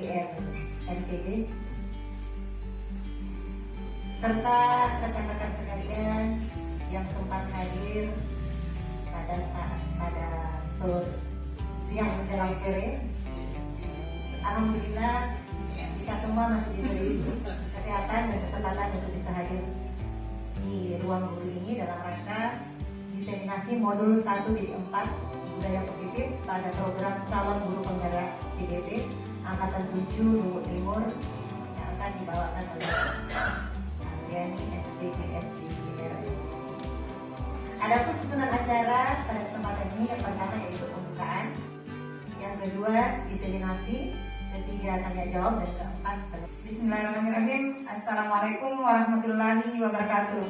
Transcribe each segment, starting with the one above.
UGM NTB, serta rekan-rekan sekalian yang sempat hadir pada siang menjelang sore. Alhamdulillah kita semua masih diberi kesehatan dan kesempatan untuk bisa hadir di ruang guru ini dalam rangka diseminasi modul 1.4 budaya positif pada program calon guru penggerak CDP Angkatan 7 Luhut Timur yang akan dibawakan oleh Asriani SDGs di Daerah. Adapun susunan acara pada kesempatan ini yang pertama yaitu pembukaan, yang kedua diseminasi, ketiga tanya jawab, dan keempat Bismillahirrahmanirrahim. Assalamualaikum warahmatullahi wabarakatuh.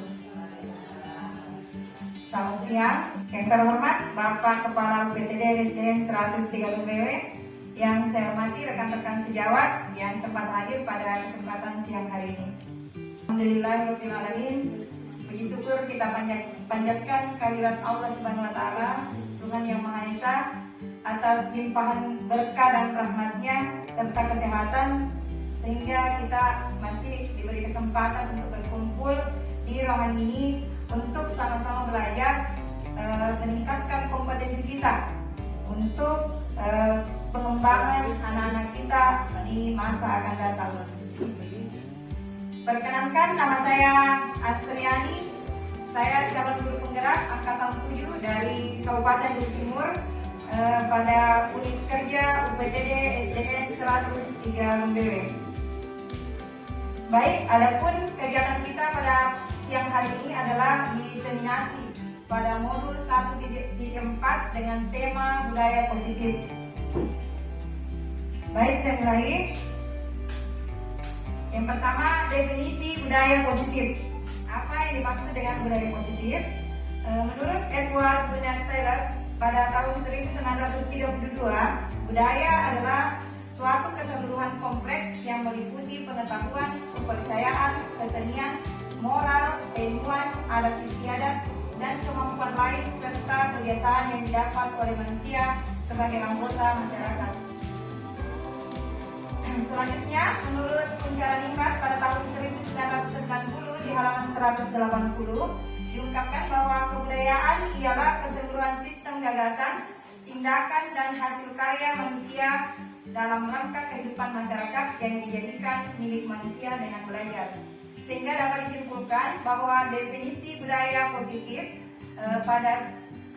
Selamat siang. Yang terhormat Bapak Kepala UPTD SDN 103 BW, yang saya hormati rekan-rekan sejawat yang sempat hadir pada kesempatan siang hari ini. Alhamdulillahirrahmanirrahim. Puji syukur kita panjatkan kehadirat Allah Subhanahu wa Ta'ala, Tuhan Yang Maha Esa, atas limpahan berkah dan rahmatnya serta kesehatan, sehingga kita masih diberi kesempatan untuk berkumpul di ruangan ini untuk sama-sama belajar, meningkatkan kompetensi kita untuk pengembangan anak-anak kita di masa akan datang. Perkenalkan, nama saya Asriani. Saya calon guru penggerak angkatan 7 dari Kabupaten Luhut Timur pada unit kerja UPTD SDN 103 BW. Baik, adapun kegiatan kita pada siang hari ini adalah diseminasi pada modul 1.4 dengan tema budaya positif. Baik, saya mulai. Yang pertama, definisi budaya positif. Apa yang dimaksud dengan budaya positif? Menurut Edward Bernard Taylor, pada tahun 1932, budaya adalah suatu keseluruhan kompleks yang meliputi pengetahuan, kepercayaan, kesenian, moral, keilmuan, adat istiadat, dan kemampuan lain serta kebiasaan yang didapat oleh manusia sebagai anggota masyarakat. Selanjutnya, menurut Puncara Ningrat pada tahun 1990 di halaman 180, diungkapkan bahwa kebudayaan ialah keseluruhan sistem gagasan, tindakan, dan hasil karya manusia dalam rangka kehidupan masyarakat yang dijadikan milik manusia dengan belajar. Sehingga dapat disimpulkan bahwa definisi budaya positif pada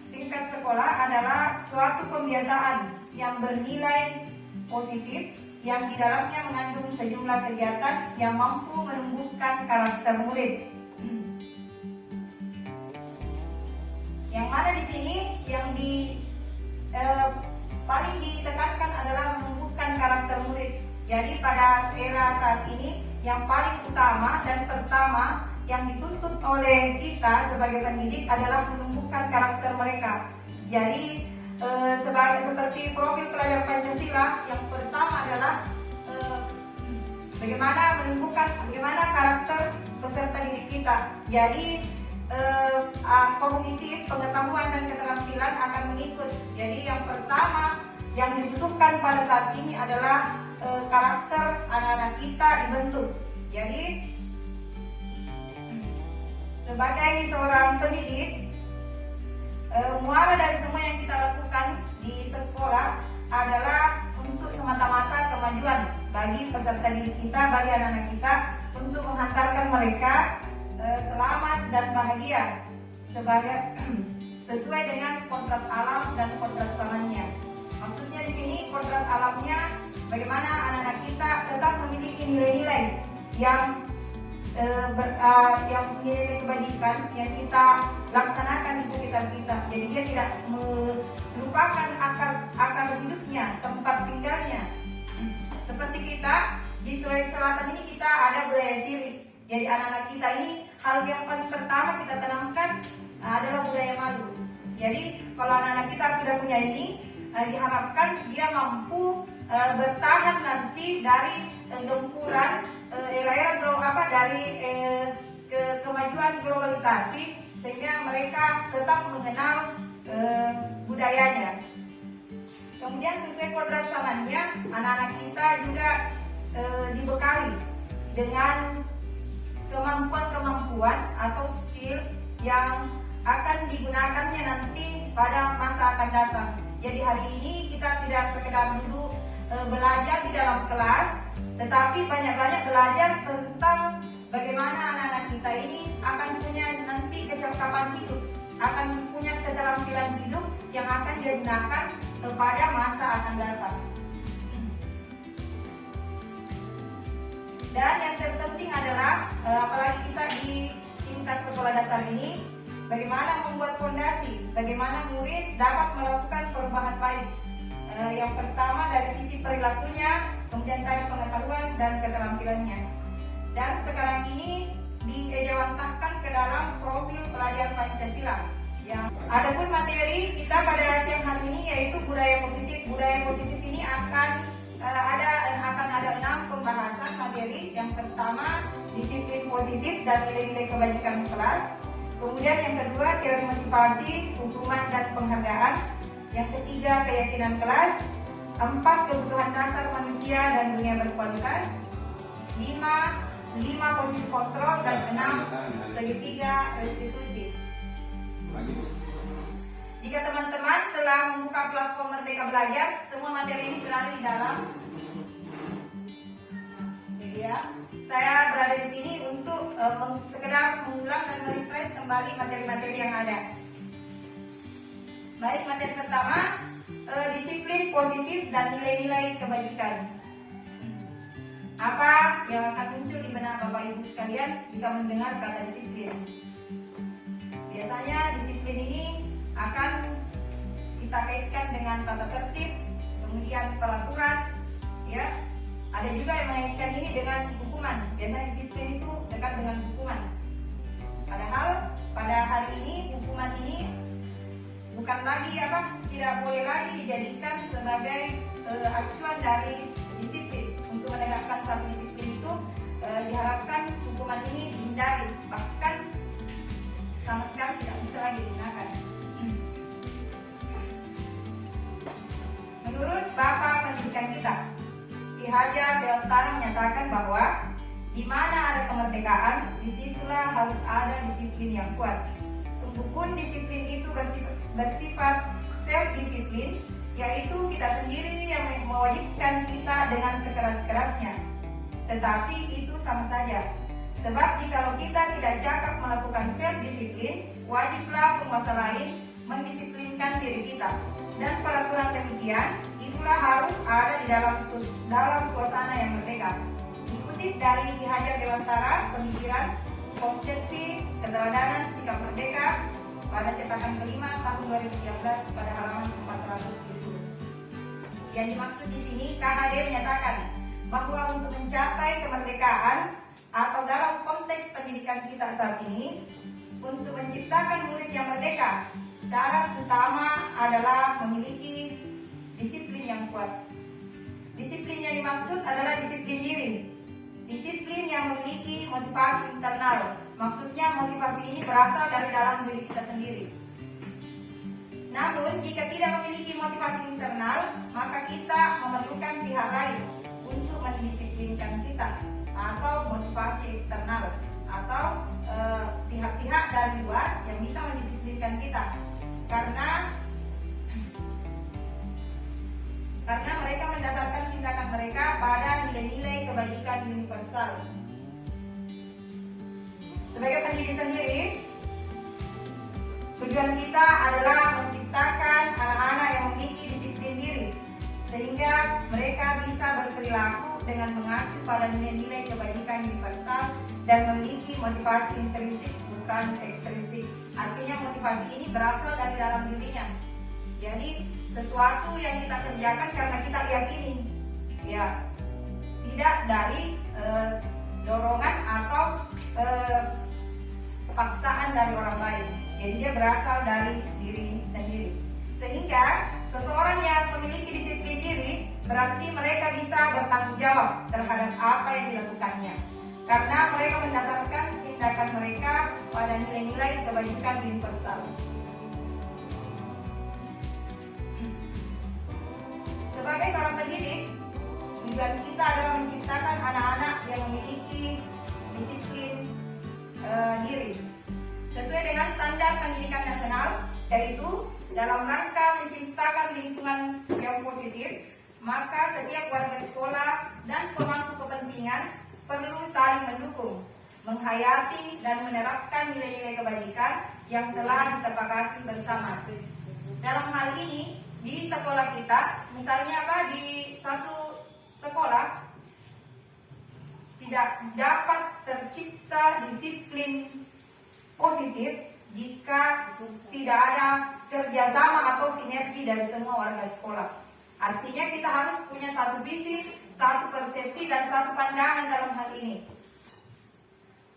tingkat sekolah adalah suatu pembiasaan yang bernilai positif yang di dalamnya mengandung sejumlah kegiatan yang mampu menumbuhkan karakter murid. Yang mana di sini yang paling ditekankan adalah menumbuhkan karakter murid. Jadi pada era saat ini yang paling utama dan pertama yang dituntut oleh kita sebagai pendidik adalah menumbuhkan karakter mereka. Jadi seperti profil pelajar Pancasila, yang pertama adalah bagaimana karakter peserta didik kita. Jadi kognitif, pengetahuan, dan keterampilan akan mengikut. Jadi yang pertama yang dibutuhkan pada saat ini adalah karakter anak-anak kita dibentuk. Jadi sebagai seorang pendidik, muara dari semua yang kita lakukan di sekolah adalah untuk semata-mata kemajuan bagi peserta didik kita, bagi anak-anak kita, untuk menghantarkan mereka selamat dan bahagia sesuai dengan kodrat alam dan kodrat zamannya. Maksudnya di sini kodrat alamnya bagaimana anak-anak kita tetap memiliki nilai-nilai yang nilai kebajikan yang kita laksanakan di sekitar kita. Jadi dia tidak melupakan akar hidupnya, tempat tinggalnya. Seperti kita di Sulawesi Selatan ini kita ada budaya sirik. Jadi anak-anak kita ini hal yang paling pertama kita tanamkan adalah budaya malu. Jadi kalau anak-anak kita sudah punya ini, diharapkan dia mampu bertahan nanti dari gempuran era dari kemajuan globalisasi, sehingga mereka tetap mengenal budayanya. Kemudian sesuai kodrat zamannya, anak-anak kita juga dibekali dengan kemampuan-kemampuan atau skill yang akan digunakannya nanti pada masa akan datang. Jadi hari ini kita tidak sekedar duduk belajar di dalam kelas, tetapi banyak-banyak belajar tentang bagaimana anak-anak kita ini akan punya nanti kecakapan hidup, akan punya keterampilan hidup yang akan dia gunakan pada masa akan datang. Dan yang terpenting adalah apalagi kita di tingkat sekolah dasar ini, bagaimana membuat fondasi, bagaimana murid dapat melakukan perubahan baik. Yang pertama dari sisi perilakunya, kemudian tadi pengetahuan dan keterampilannya. Dan sekarang ini diejawantahkan ke dalam profil pelajar Pancasila. Ya. Adapun materi kita pada siang hari ini yaitu budaya positif. Budaya positif ini akan ada 6 pembahasan materi. Yang pertama disiplin positif dan nilai-nilai kebajikan kelas. Kemudian yang kedua teori motivasi, hukuman dan penghargaan. Yang ketiga keyakinan kelas. 4 kebutuhan dasar manusia dan dunia berkualitas. 5 posisi kontrol dan 6 segitiga restitusi. Jika teman-teman telah membuka platform Merdeka Belajar, semua materi ini berada di dalam. Jadi ya, saya berada di sini untuk sekedar mengulang dan merefresh kembali materi-materi yang ada. Baik, materi pertama, disiplin positif dan nilai-nilai kebajikan. Apa yang akan muncul di benak Bapak Ibu sekalian jika mendengar kata disiplin? Biasanya disiplin ini akan kita kaitkan dengan tata tertib, kemudian peraturan, ya. Ada juga yang mengaitkan ini dengan hukuman. Biasanya disiplin itu dekat dengan hukuman. Padahal pada hari ini hukuman ini bukan lagi tidak boleh lagi dijadikan sebagai acuan dari disiplin. Untuk menegakkan satu disiplin itu diharapkan hukuman ini dihindari, bahkan sama sekali tidak bisa lagi digunakan. Menurut Bapak Pendidikan kita, Ki Hajar Dewantara menyatakan bahwa di mana ada kemerdekaan, disitulah harus ada disiplin yang kuat. Sungguhpun disiplin itu bersifat self-disiplin, yaitu kita sendiri yang mewajibkan kita dengan sekeras-kerasnya. Tetapi itu sama saja. Sebab jikalau kita tidak cakap melakukan self-disiplin, wajiblah penguasa lain mendisiplinkan diri kita. Dan peraturan demikian, itulah harus ada di dalam suasana yang merdeka. Dikutip dari Ki Hajar Dewantara, Pemikiran, Konsepsi, Keteladanan, Sikap Merdeka, pada cetakan kelima tahun 2013 pada halaman 470. Yang dimaksud di sini, KHD menyatakan bahwa untuk mencapai kemerdekaan atau dalam konteks pendidikan kita saat ini, untuk menciptakan murid yang merdeka, syarat utama adalah memiliki disiplin yang kuat. Disiplin yang dimaksud adalah disiplin diri. Disiplin yang memiliki motivasi internal. Maksudnya motivasi ini berasal dari dalam diri kita sendiri. Namun jika tidak memiliki motivasi internal, maka kita memerlukan pihak lain untuk mendisiplinkan kita, atau motivasi eksternal, atau pihak-pihak dari luar yang bisa mendisiplinkan kita. Karena mereka mendasarkan tindakan mereka pada nilai-nilai kebajikan universal. Sebagai pendiri sendiri, tujuan kita adalah menciptakan anak-anak yang memiliki disiplin diri, sehingga mereka bisa berperilaku dengan mengacu pada nilai-nilai kebajikan universal dan memiliki motivasi intrinsik bukan ekstrinsik. Artinya motivasi ini berasal dari dalam dirinya. Jadi sesuatu yang kita kerjakan karena kita yakini, ya, tidak dari dorongan atau paksaan dari orang lain. Jadi dia berasal dari diri sendiri. Sehingga seseorang yang memiliki disiplin diri berarti mereka bisa bertanggung jawab terhadap apa yang dilakukannya. Karena mereka mendasarkan tindakan mereka pada nilai-nilai kebajikan universal. sebagai seorang pendidik, tujuan kita adalah menciptakan anak-anak yang memiliki disiplin diri sesuai dengan standar pendidikan nasional, yaitu dalam rangka menciptakan lingkungan yang positif. Maka setiap warga sekolah dan pemangku kepentingan perlu saling mendukung, menghayati dan menerapkan nilai-nilai kebajikan yang telah disepakati bersama. Dalam hal ini di sekolah kita, misalnya di satu sekolah tidak dapat tercipta disiplin positif jika tidak ada kerjasama atau sinergi dari semua warga sekolah. Artinya kita harus punya satu visi, satu persepsi, dan satu pandangan dalam hal ini.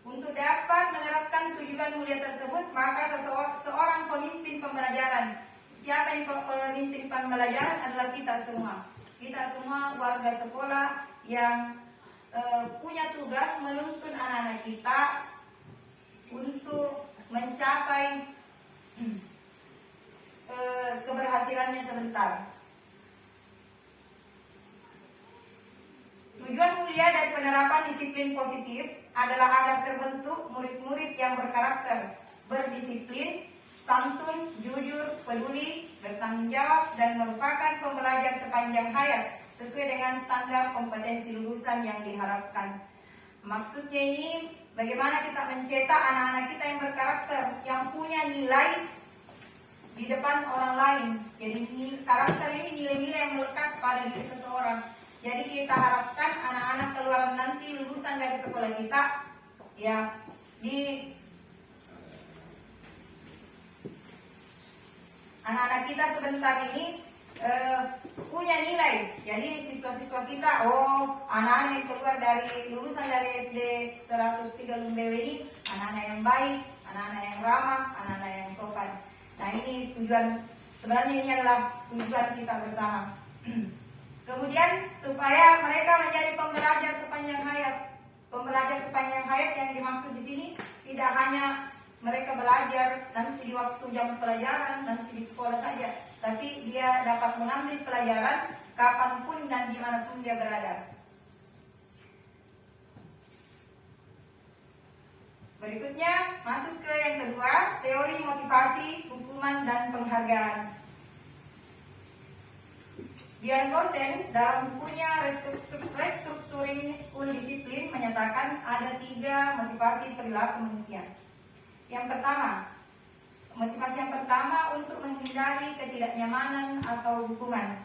Untuk dapat menerapkan tujuan mulia tersebut, maka seorang pemimpin pembelajaran. Siapa yang pemimpin pembelajaran adalah kita semua. Kita semua warga sekolah yang punya tugas menuntun anak-anak kita untuk mencapai keberhasilannya sebentar. Tujuan mulia dari penerapan disiplin positif adalah agar terbentuk murid-murid yang berkarakter, berdisiplin, santun, jujur, peduli, bertanggung jawab, dan merupakan pembelajar sepanjang hayat sesuai dengan standar kompetensi lulusan yang diharapkan. Maksudnya ini, bagaimana kita mencetak anak-anak kita yang berkarakter, yang punya nilai di depan orang lain. Jadi karakter ini nilai-nilai yang melekat pada diri seseorang. Jadi kita harapkan anak-anak keluar nanti lulusan dari sekolah kita, ya, di anak-anak kita sebentar ini punya nilai. Jadi siswa-siswa kita, anak-anak yang keluar dari lulusan dari SD 103 Lumbewe ini anak-anak yang baik, anak-anak yang ramah, anak-anak yang sopan. Nah, ini tujuan, sebenarnya ini adalah tujuan kita bersama. Kemudian supaya mereka menjadi pembelajar sepanjang hayat. Pembelajar sepanjang hayat yang dimaksud di sini tidak hanya mereka belajar nanti di waktu jam pelajaran, nanti di sekolah saja, tapi dia dapat mengambil pelajaran kapanpun dan dimanapun dia berada. Berikutnya masuk ke yang kedua, teori motivasi, hukuman, dan penghargaan. Dian Gosen dalam bukunya Restructuring School Discipline menyatakan ada 3 motivasi perilaku manusia. Yang pertama, motivasi yang pertama untuk menghindari ketidaknyamanan atau hukuman.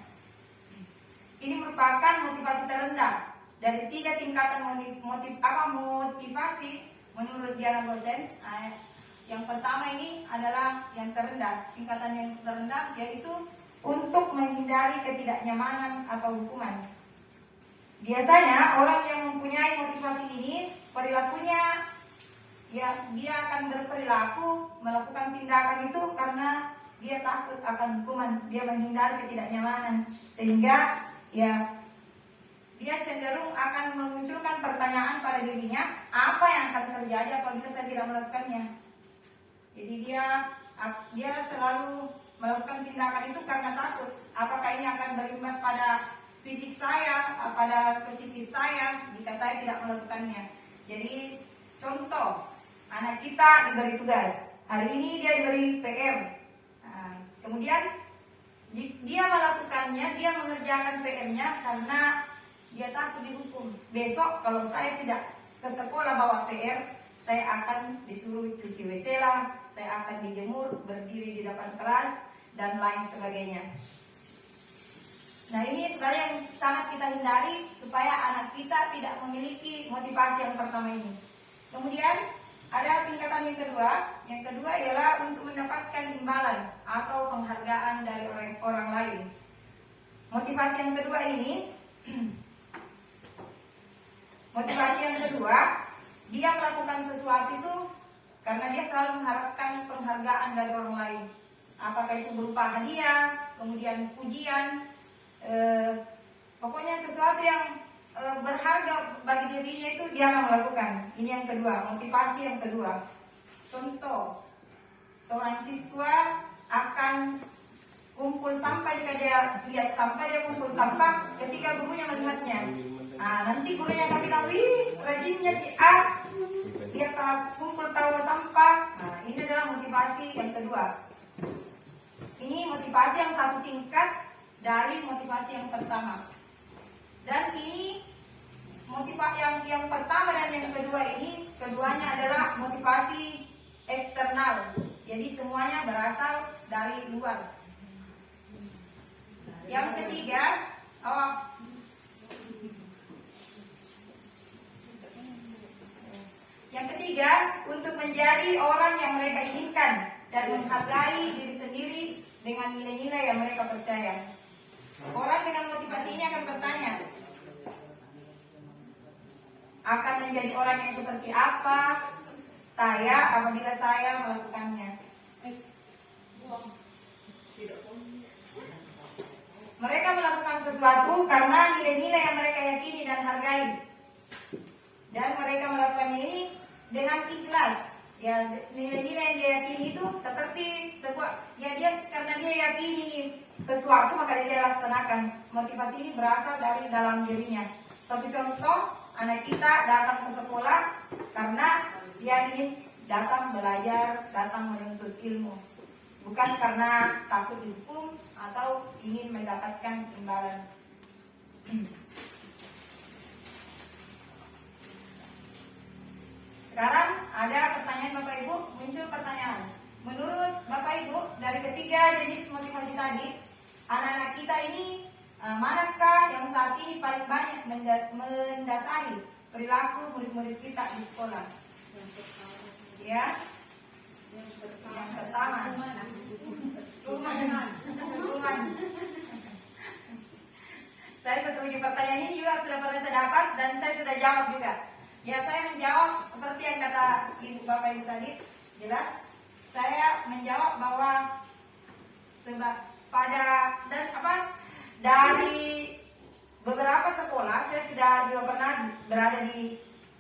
Ini merupakan motivasi terendah dari 3 tingkatan motivasi menurut Dian Gosen. Yang pertama ini adalah yang terendah, tingkatan yang terendah, yaitu untuk menghindari ketidaknyamanan atau hukuman. Biasanya orang yang mempunyai motivasi ini perilakunya, ya, dia akan berperilaku melakukan tindakan itu karena dia takut akan hukuman, dia menghindari ketidaknyamanan, sehingga ya dia cenderung akan memunculkan pertanyaan pada dirinya, apa yang akan terjadi apabila saya tidak melakukannya. Jadi dia selalu melakukan tindakan itu karena takut. Apakah ini akan berimbas pada fisik saya, pada psikis saya jika saya tidak melakukannya. Jadi contoh, anak kita diberi tugas. Hari ini dia diberi PR. Kemudian dia melakukannya, dia mengerjakan PR-nya karena dia takut dihukum. Besok kalau saya tidak ke sekolah bawa PR, saya akan disuruh cuci WC lah, saya akan dijemur, berdiri di depan kelas, dan lain sebagainya. Nah, ini sebenarnya yang sangat kita hindari supaya anak kita tidak memiliki motivasi yang pertama ini. Kemudian ada tingkatan yang kedua. Yang kedua ialah untuk mendapatkan imbalan atau penghargaan dari orang lain. Motivasi yang kedua ini, motivasi yang kedua, dia melakukan sesuatu itu karena dia selalu mengharapkan penghargaan dari orang lain. Apakah itu berupa hadiah, kemudian pujian, pokoknya sesuatu yang berharga bagi dirinya itu dia akan melakukan. Ini yang kedua, motivasi yang kedua. Contoh, seorang siswa akan kumpul sampah, jika dia lihat sampah dia kumpul sampah ketika gurunya melihatnya. Nah, nanti gurunya akan bilang, wih rajinnya si A, dia kumpul tahu sampah. Nah, ini adalah motivasi yang kedua. Ini motivasi yang satu tingkat dari motivasi yang pertama. Dan ini motivasi yang pertama dan yang kedua ini, keduanya adalah motivasi eksternal. Jadi semuanya berasal dari luar. Yang ketiga, untuk menjadi orang yang mereka inginkan dan menghargai diri sendiri dengan nilai-nilai yang mereka percaya. Orang dengan motivasi ini akan bertanya, akan menjadi orang yang seperti apa saya apabila saya melakukannya. Mereka melakukan sesuatu karena nilai-nilai yang mereka yakini dan hargai. Dan mereka melakukannya ini dengan ikhlas. Ya, nilai-nilai yang dia yakini itu seperti sebuah, ya dia karena dia yakini sesuatu maka dia laksanakan. Motivasi ini berasal dari dalam dirinya. Satu contoh, anak kita datang ke sekolah karena dia ingin datang belajar, datang menuntut ilmu. Bukan karena takut dihukum atau ingin mendapatkan imbalan. Sekarang ada pertanyaan Bapak Ibu, muncul pertanyaan. Menurut Bapak Ibu, dari ketiga jenis motivasi tadi, anak-anak kita ini manakah yang saat ini paling banyak mendasari perilaku murid-murid kita di sekolah? Ya, yang pertama, hukuman. Saya setuju, pertanyaan ini juga sudah pernah saya dapat dan saya sudah jawab juga. Ya, saya menjawab seperti yang kata Ibu Bapak Ibu tadi, jelas. Saya menjawab bahwa dari beberapa sekolah saya sudah juga pernah berada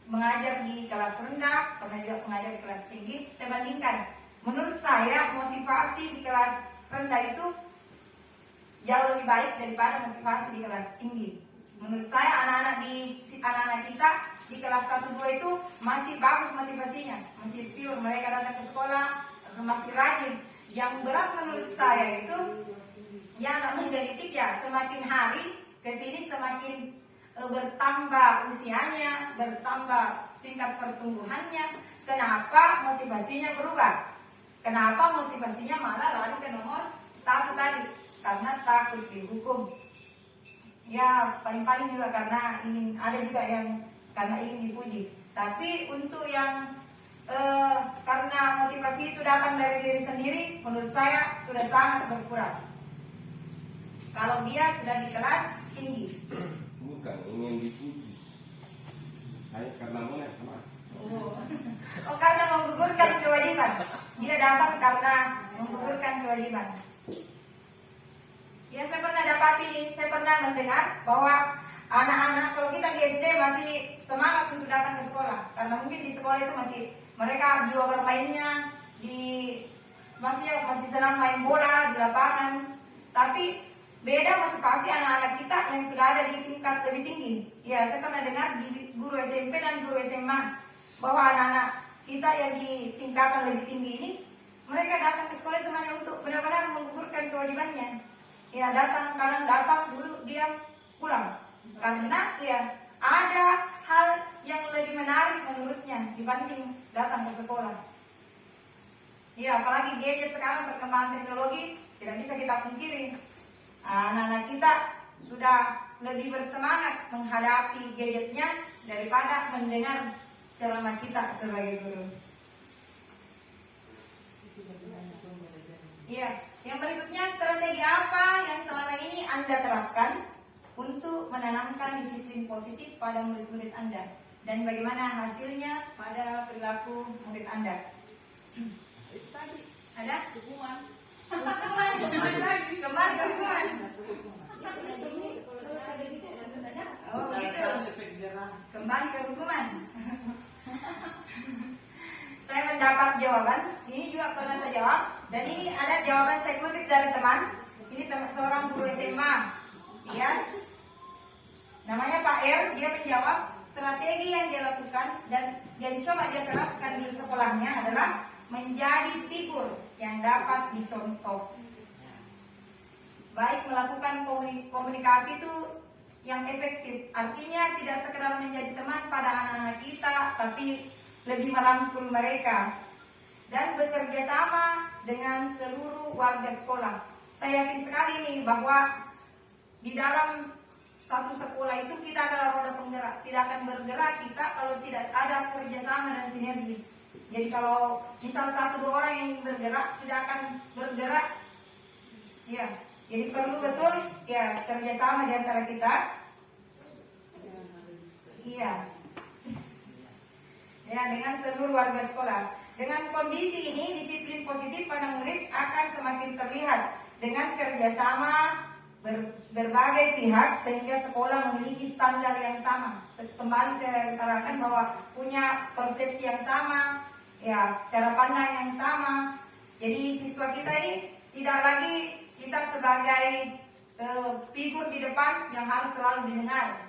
mengajar di kelas rendah, pernah juga mengajar di kelas tinggi. Saya bandingkan, menurut saya motivasi di kelas rendah itu jauh lebih baik daripada motivasi di kelas tinggi. Menurut saya anak-anak kita di kelas 1-2 itu masih bagus motivasinya, masih pure, mereka datang ke sekolah masih rajin. Yang berat menurut saya itu yang menggelitik, ya semakin hari ke sini semakin bertambah usianya, bertambah tingkat pertumbuhannya. Kenapa motivasinya berubah? Kenapa motivasinya malah lari ke nomor 1 tadi? Karena takut dihukum. Ya, paling-paling juga karena ingin, ada juga yang karena ingin dipuji. Tapi untuk yang karena motivasi itu datang dari diri sendiri, menurut saya sudah sangat berkurang. Kalau dia sudah di kelas tinggi. Bukan ingin dipuji. Karena mulai kelas. Oh, karena menggugurkan kewajiban. Dia datang karena menggugurkan kewajiban. Ya, saya pernah dapat ini, saya pernah mendengar bahwa anak-anak kalau kita di SD masih semangat untuk datang ke sekolah, karena mungkin di sekolah itu masih mereka jiwa bermainnya masih senang main bola di lapangan. Tapi beda motivasi anak-anak kita yang sudah ada di tingkat lebih tinggi. Ya, saya pernah dengar di guru SMP dan guru SMA bahwa anak-anak kita yang di tingkatan lebih tinggi ini, mereka datang ke sekolah itu hanya untuk benar-benar menggugurkan kewajibannya. Ya, kadang datang dulu dia pulang. Karena ya ada hal yang lebih menarik menurutnya dibanding datang ke sekolah. Ya, apalagi gadget sekarang, perkembangan teknologi tidak bisa kita pungkiri. Anak-anak kita sudah lebih bersemangat menghadapi gadgetnya daripada mendengar ceramah kita sebagai guru. Iya, yang berikutnya, strategi apa yang selama ini Anda terapkan untuk menanamkan disiplin positif pada murid-murid Anda, dan bagaimana hasilnya pada perilaku murid Anda? Ada? Hukuman. Kembali ke hukuman. Oh begitu. Kembali ke hukuman. Saya mendapat jawaban, ini juga pernah saya jawab, dan ini ada jawaban saya kutip dari teman ini seorang guru SMA, ya. Namanya Pak R, dia menjawab strategi yang dia lakukan dan yang coba dia terapkan di sekolahnya adalah menjadi figur yang dapat dicontoh. Baik melakukan komunikasi itu yang efektif, artinya tidak sekedar menjadi teman pada anak-anak kita, tapi lebih merangkul mereka dan bekerja sama dengan seluruh warga sekolah. Saya yakin sekali nih bahwa di dalam satu sekolah itu kita adalah roda penggerak. Tidak akan bergerak kita kalau tidak ada kerjasama dan sinergi. Jadi kalau misal 1-2 orang yang bergerak, tidak akan bergerak. Ya, jadi perlu betul ya kerjasama di antara kita. Iya. Ya, dengan seluruh warga sekolah. Dengan kondisi ini, disiplin positif pada murid akan semakin terlihat dengan kerjasama berbagai pihak sehingga sekolah memiliki standar yang sama. Kembali saya utarakan bahwa punya persepsi yang sama, ya cara pandang yang sama. Jadi siswa kita ini tidak lagi kita sebagai figur di depan yang harus selalu didengar,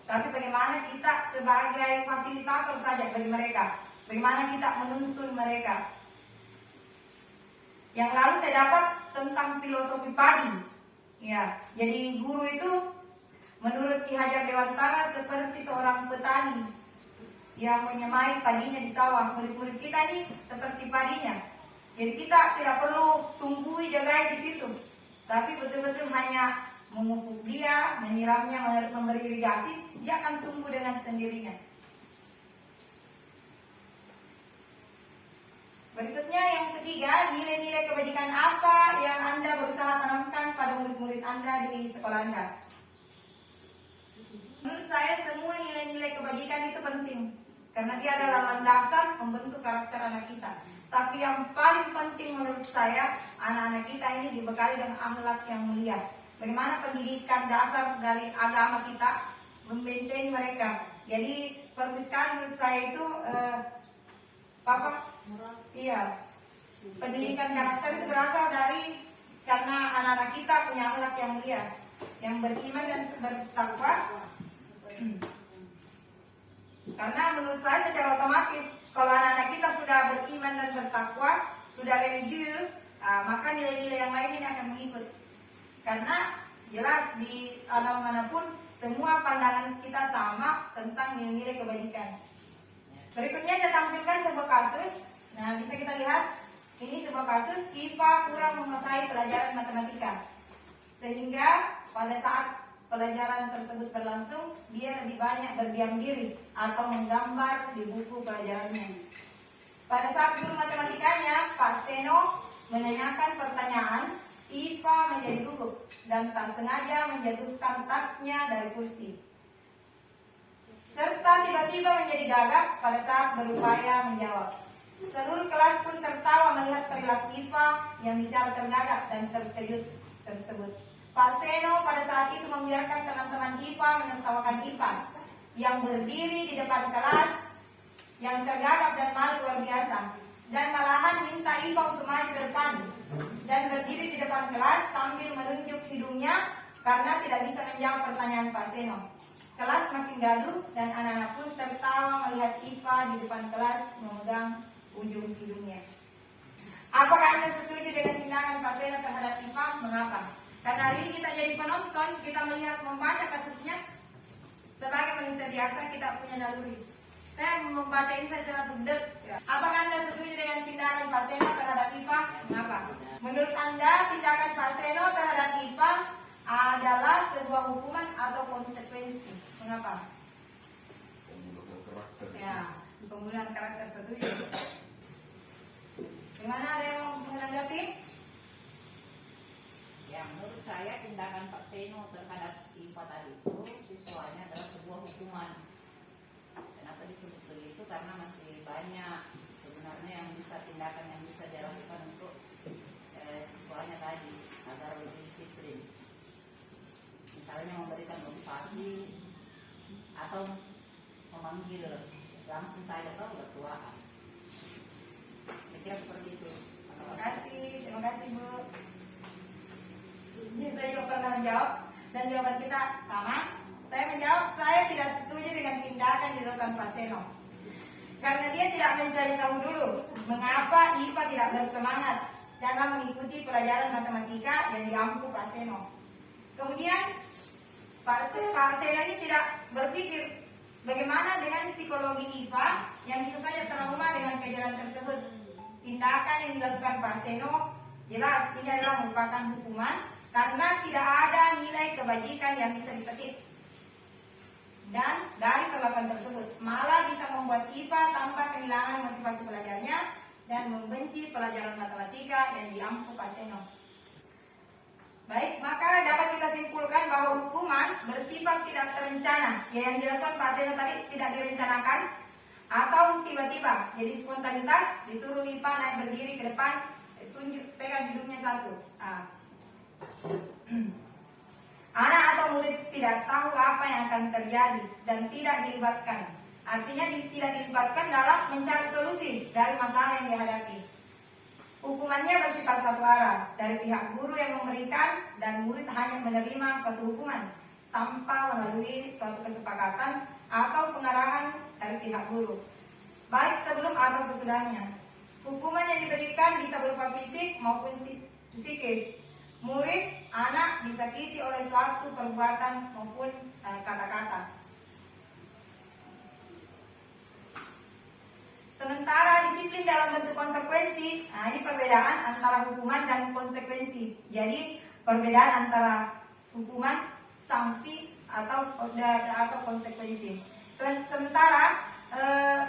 tapi bagaimana kita sebagai fasilitator saja bagi mereka. Bagaimana kita menuntun mereka. Yang lalu saya dapat tentang filosofi padi. Ya, jadi guru itu menurut Ki Hajar Dewantara seperti seorang petani yang menyemai padinya di sawah. Murid-murid kita ini seperti padinya. Jadi kita tidak perlu tunggui jagai di situ, tapi betul-betul hanya memupuk dia, menyiramnya, memberi irigasi, dia akan tumbuh dengan sendirinya. Berikutnya yang ketiga, nilai-nilai kebajikan apa yang Anda berusaha tanamkan pada murid-murid Anda di sekolah Anda? Menurut saya semua nilai-nilai kebajikan itu penting, karena dia adalah landasan membentuk karakter anak kita. Tapi yang paling penting menurut saya, anak-anak kita ini dibekali dengan akhlak yang mulia. Bagaimana pendidikan dasar dari agama kita membentengi mereka. Jadi perlu sekali menurut saya itu iya, pendidikan karakter itu berasal dari karena anak-anak kita punya akhlak yang mulia, yang beriman dan bertakwa. Karena menurut saya secara otomatis kalau anak-anak kita sudah beriman dan bertakwa, sudah religius, maka nilai-nilai yang lain ini akan mengikut. Karena jelas di agama manapun semua pandangan kita sama tentang nilai-nilai kebajikan. Berikutnya saya tampilkan sebuah kasus. Nah, bisa kita lihat ini sebuah kasus IPA kurang menguasai pelajaran matematika, sehingga pada saat pelajaran tersebut berlangsung dia lebih banyak berdiam diri atau menggambar di buku pelajarannya. Pada saat guru matematikanya Pak Seno menanyakan pertanyaan, IPA menjadi gugup dan tak sengaja menjatuhkan tasnya dari kursi, serta tiba-tiba menjadi gagap pada saat berupaya menjawab. Seluruh kelas pun tertawa melihat perilaku IPA yang bicara tergagap dan terkejut tersebut. Pak Seno pada saat itu membiarkan teman-teman IPA menertawakan IPA yang berdiri di depan kelas, yang tergagap dan malu luar biasa, dan malahan minta IPA untuk maju ke depan dan berdiri di depan kelas sambil menunjuk hidungnya karena tidak bisa menjawab pertanyaan Pak Seno. Kelas makin gaduh dan anak-anak pun tertawa melihat IPA di depan kelas memegang ujung hidungnya. Apakah Anda setuju dengan tindakan Pak Seno terhadap IPA? Mengapa? Karena hari ini kita jadi penonton, kita melihat membaca kasusnya. Sebagai manusia biasa kita punya naluri. Saya membaca ini saya langsung deg. Apakah Anda setuju dengan tindakan Pak Seno terhadap IPA? Mengapa? Menurut Anda tindakan Pak Seno terhadap IPA adalah sebuah hukuman atau konsekuensi? Mengapa? Pembunuhan karakter. Ya, pembunuhan karakter setuju. Gimana, ada yang mau menanggapi? Ya, menurut saya tindakan Pak Seno terhadap IPA tadi itu siswanya adalah sebuah hukuman. Kenapa disebut begitu? Karena masih banyak sebenarnya yang bisa tindakan yang bisa dilakukan untuk siswanya tadi agar lebih disiplin. Misalnya memberikan motivasi atau memanggil langsung saja atau berdoa. Saya kira seperti itu. Terima kasih Bu. Ini saya juga pernah menjawab dan jawaban kita sama. Saya menjawab, saya tidak setuju dengan tindakan dilakukan Pak Seno. Karena dia tidak mencari tahu dulu mengapa IPA tidak bersemangat dalam mengikuti pelajaran matematika yang diampu Pak Seno. Kemudian Pak Seno ini tidak berpikir bagaimana dengan psikologi IPA yang bisa saja trauma dengan kejadian tersebut. Tindakan yang dilakukan Pak Seno jelas ini adalah merupakan hukuman karena tidak ada nilai kebajikan yang bisa dipetik. Dan dari perlakuan tersebut malah bisa membuat IPA tanpa kehilangan motivasi belajarnya dan membenci pelajaran matematika yang diampu Pak Seno. Baik, maka dapat kita simpulkan bahwa hukuman bersifat tidak terencana. Yang dilakukan Pak Seno tadi tidak direncanakan atau tiba-tiba. Jadi spontanitas, disuruh IPA naik berdiri ke depan, tunjuk pegang hidungnya satu. Anak atau murid tidak tahu apa yang akan terjadi dan tidak dilibatkan. Artinya tidak dilibatkan dalam mencari solusi dari masalah yang dihadapi. Hukumannya bersifat satu arah dari pihak guru yang memberikan dan murid hanya menerima suatu hukuman tanpa melalui suatu kesepakatan atau pengarahan dari pihak guru, baik sebelum atau sesudahnya. Hukuman yang diberikan bisa berupa fisik maupun psikis. Murid, anak disakiti oleh suatu perbuatan maupun kata-kata. Sementara disiplin dalam bentuk konsekuensi, nah ini perbedaan antara hukuman dan konsekuensi. Jadi perbedaan antara hukuman, sanksi atau konsekuensi. Sementara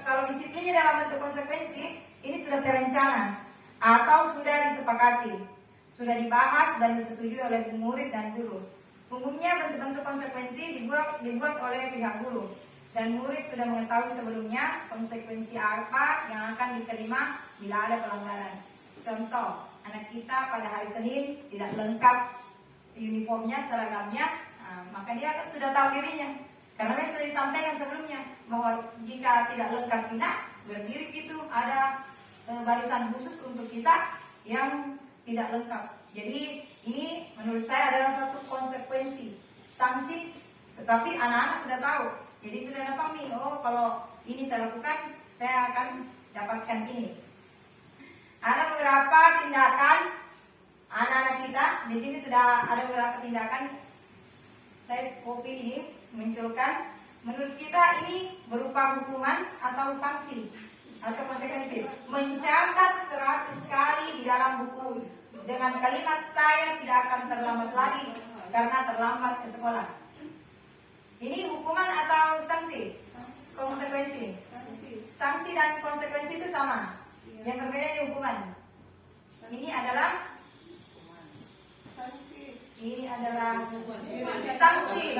kalau disiplinnya dalam bentuk konsekuensi, ini sudah terencana atau sudah disepakati, sudah dibahas dan disetujui oleh murid dan guru. Umumnya bentuk-bentuk konsekuensi dibuat oleh pihak guru. Dan murid sudah mengetahui sebelumnya konsekuensi apa yang akan diterima bila ada pelanggaran. Contoh, anak kita pada hari Senin tidak lengkap uniformnya, seragamnya, maka dia sudah tahu dirinya. Karena sudah disampaikan sebelumnya bahwa jika tidak lengkap tindak, berdiri itu ada barisan khusus untuk kita yang tidak lengkap. Jadi ini menurut saya adalah satu konsekuensi, sanksi, tetapi anak-anak sudah tahu. Jadi sudah dapat nih, oh kalau ini saya lakukan, saya akan dapatkan ini. Ada beberapa tindakan anak-anak kita, di sini sudah ada beberapa tindakan. Saya copy ini, munculkan. Menurut kita ini berupa hukuman atau sanksi atau konsekuensi. Mencatat 100 kali di dalam buku dengan kalimat saya tidak akan terlambat lagi karena terlambat ke sekolah. Ini hukuman atau sanksi? Konsekuensi. Sanksi dan konsekuensi itu sama. Yang berbeda di hukuman. Ini adalah ini adalah sanksi.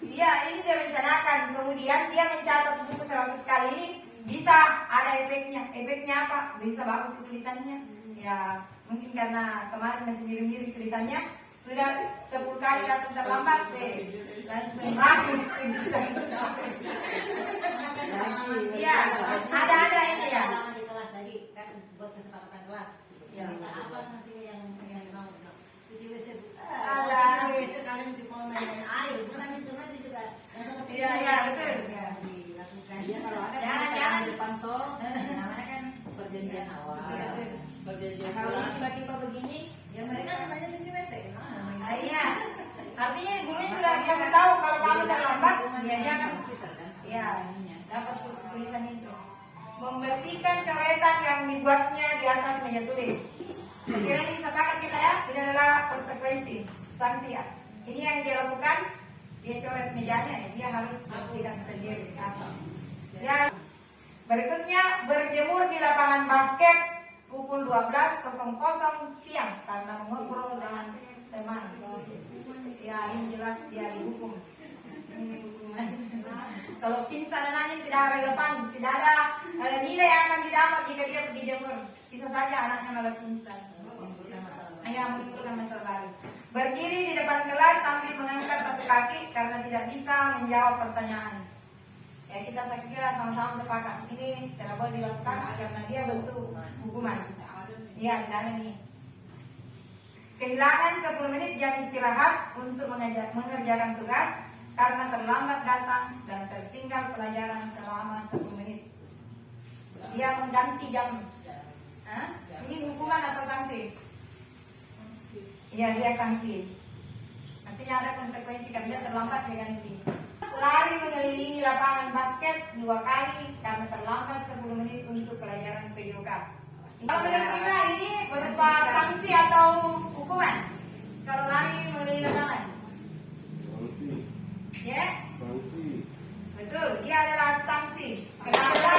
Dia ini direncanakan. Kemudian dia mencatat buku 100 kali ini bisa ada efeknya. Efeknya apa? Bisa bagus tulisannya. Ya, mungkin karena kemarin masih mirip-mirip tulisannya. Sudah 10 kali datang terlambat langsung habis. Iya, ada ini ya. Di kelas tadi kan buat kesepakatan kelas. Ya. Kita apa sanksinya yang mau? Cuci WC. Alah. WC kalian di kolam main air, bukan itu nanti juga. Iya, betul. Ya, dilakukan. Ya, kalau ada Jangan. di depan tol, namanya kan perjanjian awal. Iya. Perjanjian Kalau pulang. tiba-tiba begini, Ya mereka namanya cuci WC. iya. Artinya gurunya sudah dikasih tahu kalau kamu terlambat, dia akan ya dapat tulisan itu. Membersihkan coretan yang dibuatnya di atas meja tulis. Kira ini sepakat kita ya, ini adalah konsekuensi, sanksi ya. Ini yang dia lakukan, dia coret mejanya, ya. Dia harus bersihkan sendiri. Ya. Berikutnya berjemur di lapangan basket pukul 12.00 siang karena mengobrol dengan teman. Ya ini jelas dia dihukum. Ini hukuman. Kalau pingsan anaknya tidak relevan, tidak ada nilai yang akan didapat jika dia pergi jemur. Bisa saja anaknya malah pingsan. Ya menimbulkan masalah baru. Berdiri di depan kelas sambil mengangkat satu kaki karena tidak bisa menjawab pertanyaan. Ya kita saya kira sama-sama sepakat ini tidak boleh dilakukan karena dia bentuk hukuman. Iya dan ini. kehilangan 10 menit jam istirahat untuk mengerjakan tugas karena terlambat datang dan tertinggal pelajaran selama 10 menit. Dia mengganti jam. Hah? Ini hukuman atau sanksi? Iya, dia sanksi. Artinya ada konsekuensi karena dia terlambat dia ganti. Lari mengelilingi lapangan basket 2 kali karena terlambat 10 menit untuk pelajaran PJOK. Kalau menurut kita ini berupa sanksi atau hukuman? Kalau lari mengelilingi lapangan? Sanksi. Ya? Sanksi. Betul, dia adalah sanksi. Kenapa?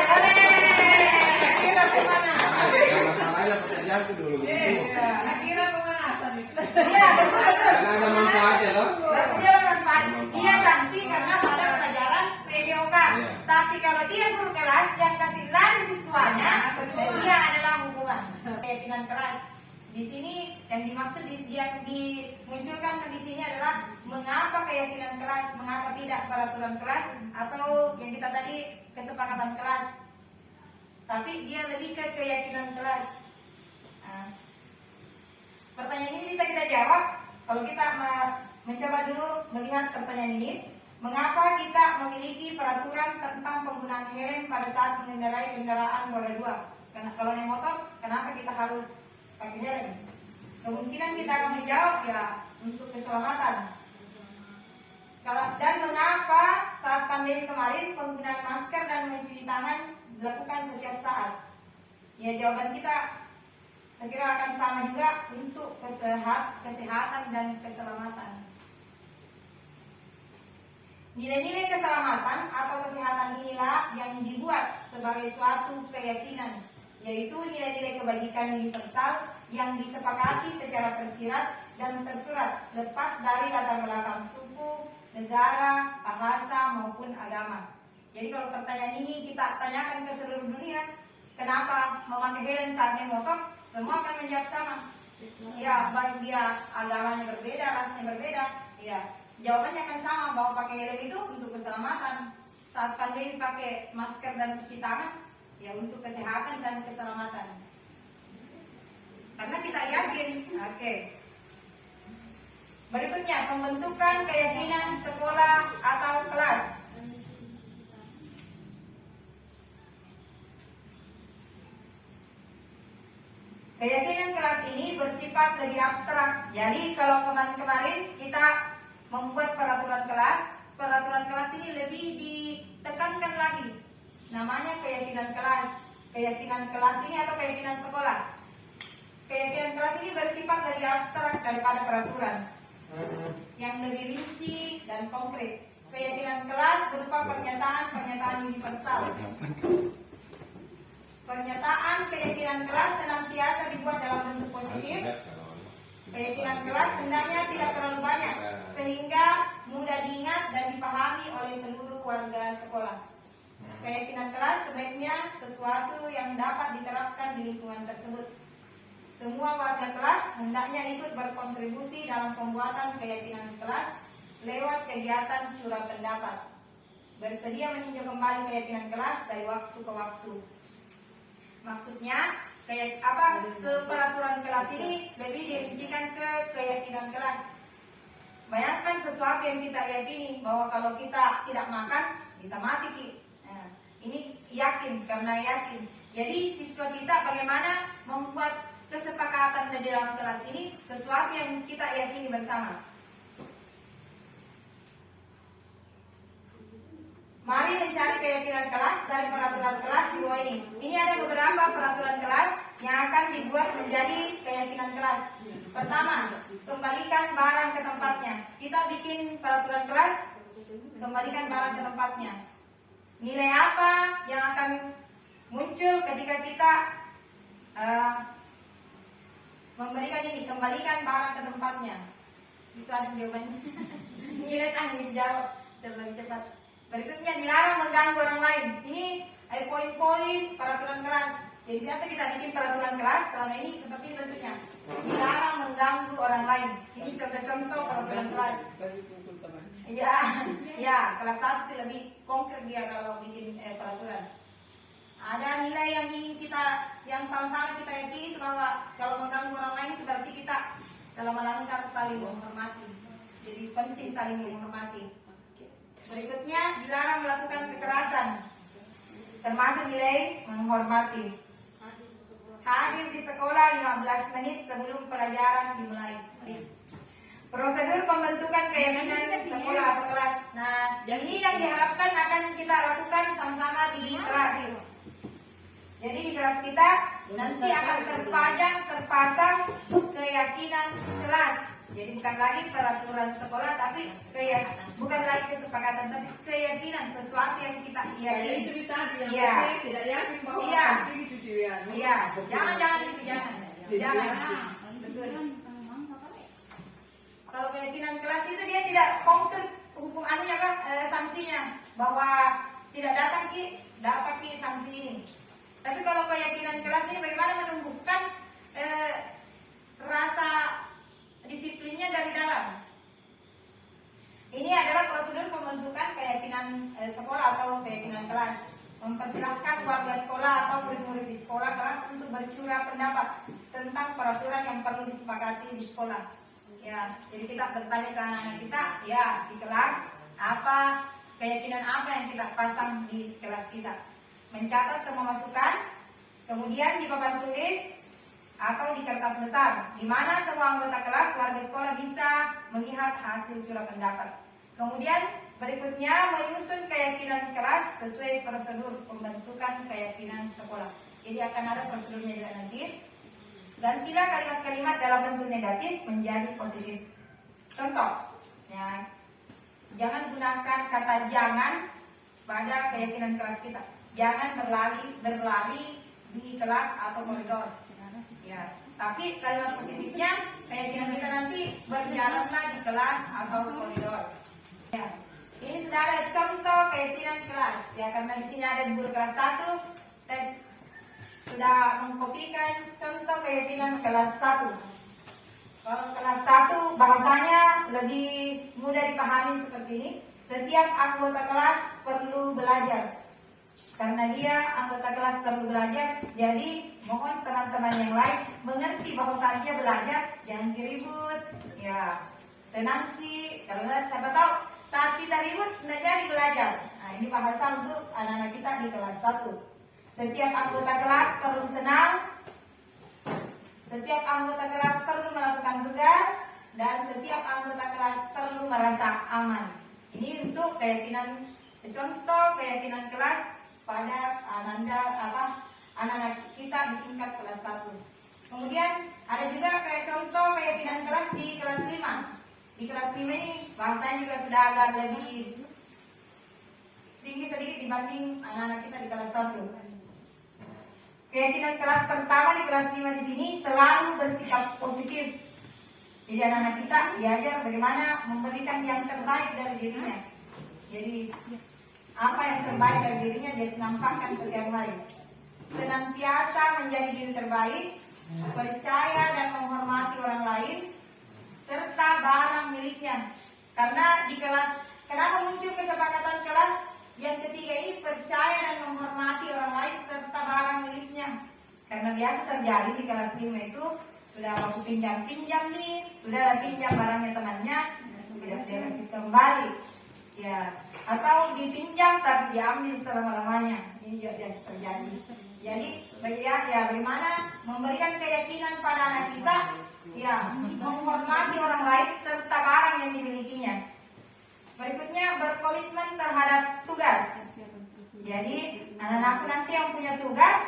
Kira kemana? Yang masalahnya pekerjaan itu dulu. Kira pemanasan itu. Iya, betul. Karena ada manfaatnya loh. Dia bermanfaat. Dia sanksi karena pada pelajaran PJOK. Iya. Tapi kalau dia guru kelas yang kasih lari siswanya, dia adalah hukuman. Keyakinan keras. Di sini yang dimaksud yang dimunculkan di sini adalah mengapa keyakinan keras, mengapa tidak peraturan kelas atau yang kita tadi kesepakatan kelas. Tapi dia lebih ke keyakinan kelas. Nah, pertanyaan ini bisa kita jawab kalau kita mencoba dulu melihat pertanyaan ini. Mengapa kita memiliki peraturan tentang penggunaan helm pada saat mengendarai kendaraan roda 2? Karena kalau naik motor, kenapa kita harus pakai helm? Kemungkinan kita akan menjawab ya untuk keselamatan. Dan mengapa saat pandemi kemarin penggunaan masker dan mencuci tangan dilakukan setiap saat? Ya jawaban kita saya kira akan sama juga untuk kesehatan dan keselamatan. Nilai-nilai keselamatan atau kesehatan inilah yang dibuat sebagai suatu keyakinan, yaitu nilai-nilai kebajikan universal yang disepakati secara tersirat dan tersurat lepas dari latar belakang suku, negara, bahasa maupun agama. Jadi kalau pertanyaan ini kita tanyakan ke seluruh dunia, kenapa memakai helm saat naik motor? Semua akan menjawab sama. Ya, baik dia agamanya berbeda, rasnya berbeda, ya jawabannya akan sama bahwa pakai helm itu untuk keselamatan. Saat pandemi pakai masker dan cuci tangan, ya untuk kesehatan dan keselamatan. Karena kita yakin, oke. Berikutnya, pembentukan keyakinan sekolah atau kelas. Keyakinan kelas ini bersifat lebih abstrak. Jadi kalau kemarin kita membuat peraturan kelas ini lebih ditekankan lagi. Namanya keyakinan kelas. Keyakinan kelas ini atau keyakinan sekolah. Keyakinan kelas ini bersifat lebih abstrak daripada peraturan, yang lebih rinci dan konkret. Keyakinan kelas berupa pernyataan universal. Pernyataan keyakinan kelas senantiasa dibuat dalam bentuk positif. Keyakinan kelas hendaknya tidak terlalu banyak sehingga mudah diingat dan dipahami oleh seluruh warga sekolah. Keyakinan kelas sebaiknya sesuatu yang dapat diterapkan di lingkungan tersebut. Semua warga kelas hendaknya ikut berkontribusi dalam pembuatan keyakinan kelas lewat kegiatan curah pendapat. Bersedia meninjau kembali keyakinan kelas dari waktu ke waktu. Maksudnya, ke peraturan kelas ini lebih dirincikan ke keyakinan kelas. Bayangkan sesuatu yang kita yakini bahwa kalau kita tidak makan bisa mati. Nah, ini yakin karena yakin. Jadi siswa kita bagaimana membuat kesepakatan di dalam kelas ini sesuatu yang kita yakini bersama. Mari mencari keyakinan kelas dari peraturan kelas di bawah ini. Ini ada beberapa peraturan kelas yang akan dibuat menjadi keyakinan kelas. Pertama, kembalikan barang ke tempatnya. Kita bikin peraturan kelas, kembalikan barang ke tempatnya. Nilai apa yang akan muncul ketika kita memberikan ini, kembalikan barang ke tempatnya? Itu ada jawabannya. Nilai tanggung jawab terlalu cepat. Berikutnya, dilarang mengganggu orang lain. Ini poin-poin peraturan kelas. Jadi biasa kita bikin peraturan kelas selama ini seperti bentuknya. Dilarang mengganggu orang lain. Ini contoh-contoh peraturan kelas. Ya, kelas 1 itu lebih konkret dia kalau bikin peraturan. Ada nilai yang ingin kita, yang sama-sama kita yakini bahwa kalau mengganggu orang lain itu berarti kita dalam melakukan saling menghormati. Jadi penting saling menghormati. Berikutnya, dilarang melakukan kekerasan, termasuk nilai menghormati. Hadir di sekolah 15 menit sebelum pelajaran dimulai. Prosedur pembentukan keyakinan sekolah atau kelas. Nah, ini yang diharapkan akan kita lakukan sama-sama di kelas. Jadi di kelas kita nanti akan terpasang keyakinan kelas. Jadi bukan lagi peraturan sekolah, tapi bukan lagi kesepakatan, tapi keyakinan sesuatu yang kita yakini. Itu tadi yang Iya. saya tidak yakin bahwa Iya. nanti itu juga. Iya, jangan itu jangan. Betul. Kalau keyakinan kelas itu dia tidak konkret hukum anunya sanksinya bahwa tidak datang dapat sanksi ini. Tapi kalau keyakinan kelas ini bagaimana menumbuhkan rasa disiplinnya dari dalam. Ini adalah prosedur pembentukan keyakinan sekolah atau keyakinan kelas. Mempersilahkan warga sekolah atau murid-murid di sekolah kelas untuk bercurah pendapat tentang peraturan yang perlu disepakati di sekolah. Ya, jadi kita bertanya ke anak-anak kita, ya di kelas apa keyakinan apa yang kita pasang di kelas kita. Mencatat semua masukan, kemudian di papan tulis atau di kertas besar, di mana semua anggota kelas warga sekolah bisa melihat hasil curah pendapat. Kemudian berikutnya menyusun keyakinan kelas sesuai prosedur pembentukan keyakinan sekolah. Jadi akan ada prosedurnya juga nanti. Gantilah kalimat-kalimat dalam bentuk negatif menjadi positif. Contoh, ya, jangan gunakan kata jangan pada keyakinan kelas kita. Jangan berlari di kelas atau koridor. Ya, tapi kalimat positifnya keyakinan kita nanti berjalanlah di kelas atau koridor. Ya, ini sudah ada contoh keyakinan kelas. Ya, karena di sini ada guru kelas 1, saya sudah mengkopikan contoh keyakinan kelas 1. Kalau kelas 1 bahasanya lebih mudah dipahami seperti ini. Setiap anggota kelas perlu belajar. Karena dia anggota kelas perlu belajar, jadi mohon teman-teman yang lain mengerti bahwa saatnya belajar, jangan diribut. Ya, tenang sih. Kalau siapa tahu saat kita ribut tidak jadi belajar. Nah, ini bahasa untuk anak-anak kita di kelas 1. Setiap anggota kelas perlu senang. Setiap anggota kelas perlu melakukan tugas, dan setiap anggota kelas perlu merasa aman. Ini untuk keyakinan, contoh keyakinan kelas pada anak-anak kita di tingkat kelas 1. Kemudian ada juga kayak contoh keyakinan kelas di kelas 5. Di kelas 5 ini bahasanya juga sudah agak lebih tinggi sedikit dibanding anak-anak kita di kelas 1. Keyakinan kelas pertama di kelas 5 di sini selalu bersikap positif. Jadi anak-anak kita diajar bagaimana memberikan yang terbaik dari dirinya. Jadi apa yang terbaik dari dirinya dia nampakkan setiap hari. Senantiasa menjadi diri terbaik, percaya dan menghormati orang lain, serta barang miliknya. Karena di kelas, kenapa muncul kesepakatan kelas yang ketiga ini, percaya dan menghormati orang lain serta barang miliknya. Karena biasa terjadi di kelas 5 itu sudah waktu pinjam-pinjam nih, sudah ada pinjam barangnya temannya, tidak dia kasih kembali. Ya, atau dipinjam tapi diambil selama-lamanya. Ini juga biasa terjadi. Jadi bagaimana memberikan keyakinan pada anak kita, ya, menghormati orang lain serta barang yang dimilikinya. Berikutnya berkomitmen terhadap tugas. Jadi anak-anakku nanti yang punya tugas,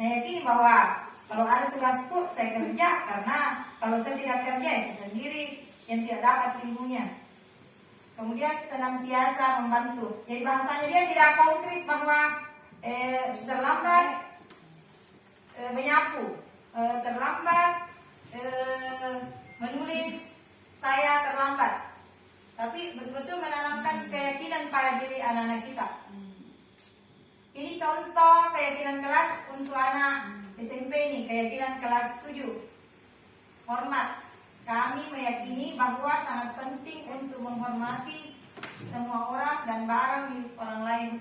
yakini bahwa kalau ada tugasku saya kerja, karena kalau saya tidak kerja saya sendiri yang tidak dapat ilmunya. Kemudian senantiasa membantu. Jadi bahasanya dia tidak konkret bahwa terlambat menyapu, terlambat menulis, saya terlambat. Tapi betul-betul menanamkan keyakinan pada diri anak-anak kita. Ini contoh keyakinan kelas untuk anak SMP ini, keyakinan kelas 7. Hormat. Kami meyakini bahwa sangat penting untuk menghormati semua orang dan barang milik orang lain.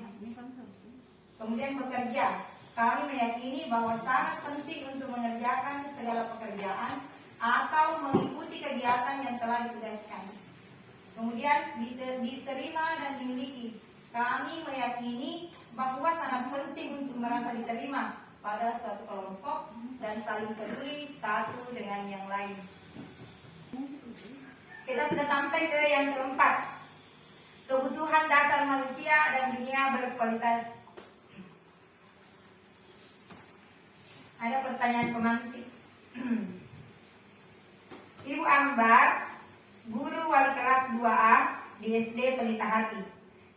Kemudian bekerja. Kami meyakini bahwa sangat penting untuk mengerjakan segala pekerjaan atau mengikuti kegiatan yang telah ditugaskan. Kemudian diterima dan dimiliki. Kami meyakini bahwa sangat penting untuk merasa diterima pada suatu kelompok dan saling peduli satu dengan yang lain. Kita sudah sampai ke yang keempat. Kebutuhan dasar manusia dan dunia berkualitas. Ada pertanyaan pemantik. Ibu Ambar, guru wali kelas 2A di SD Pelita Hati,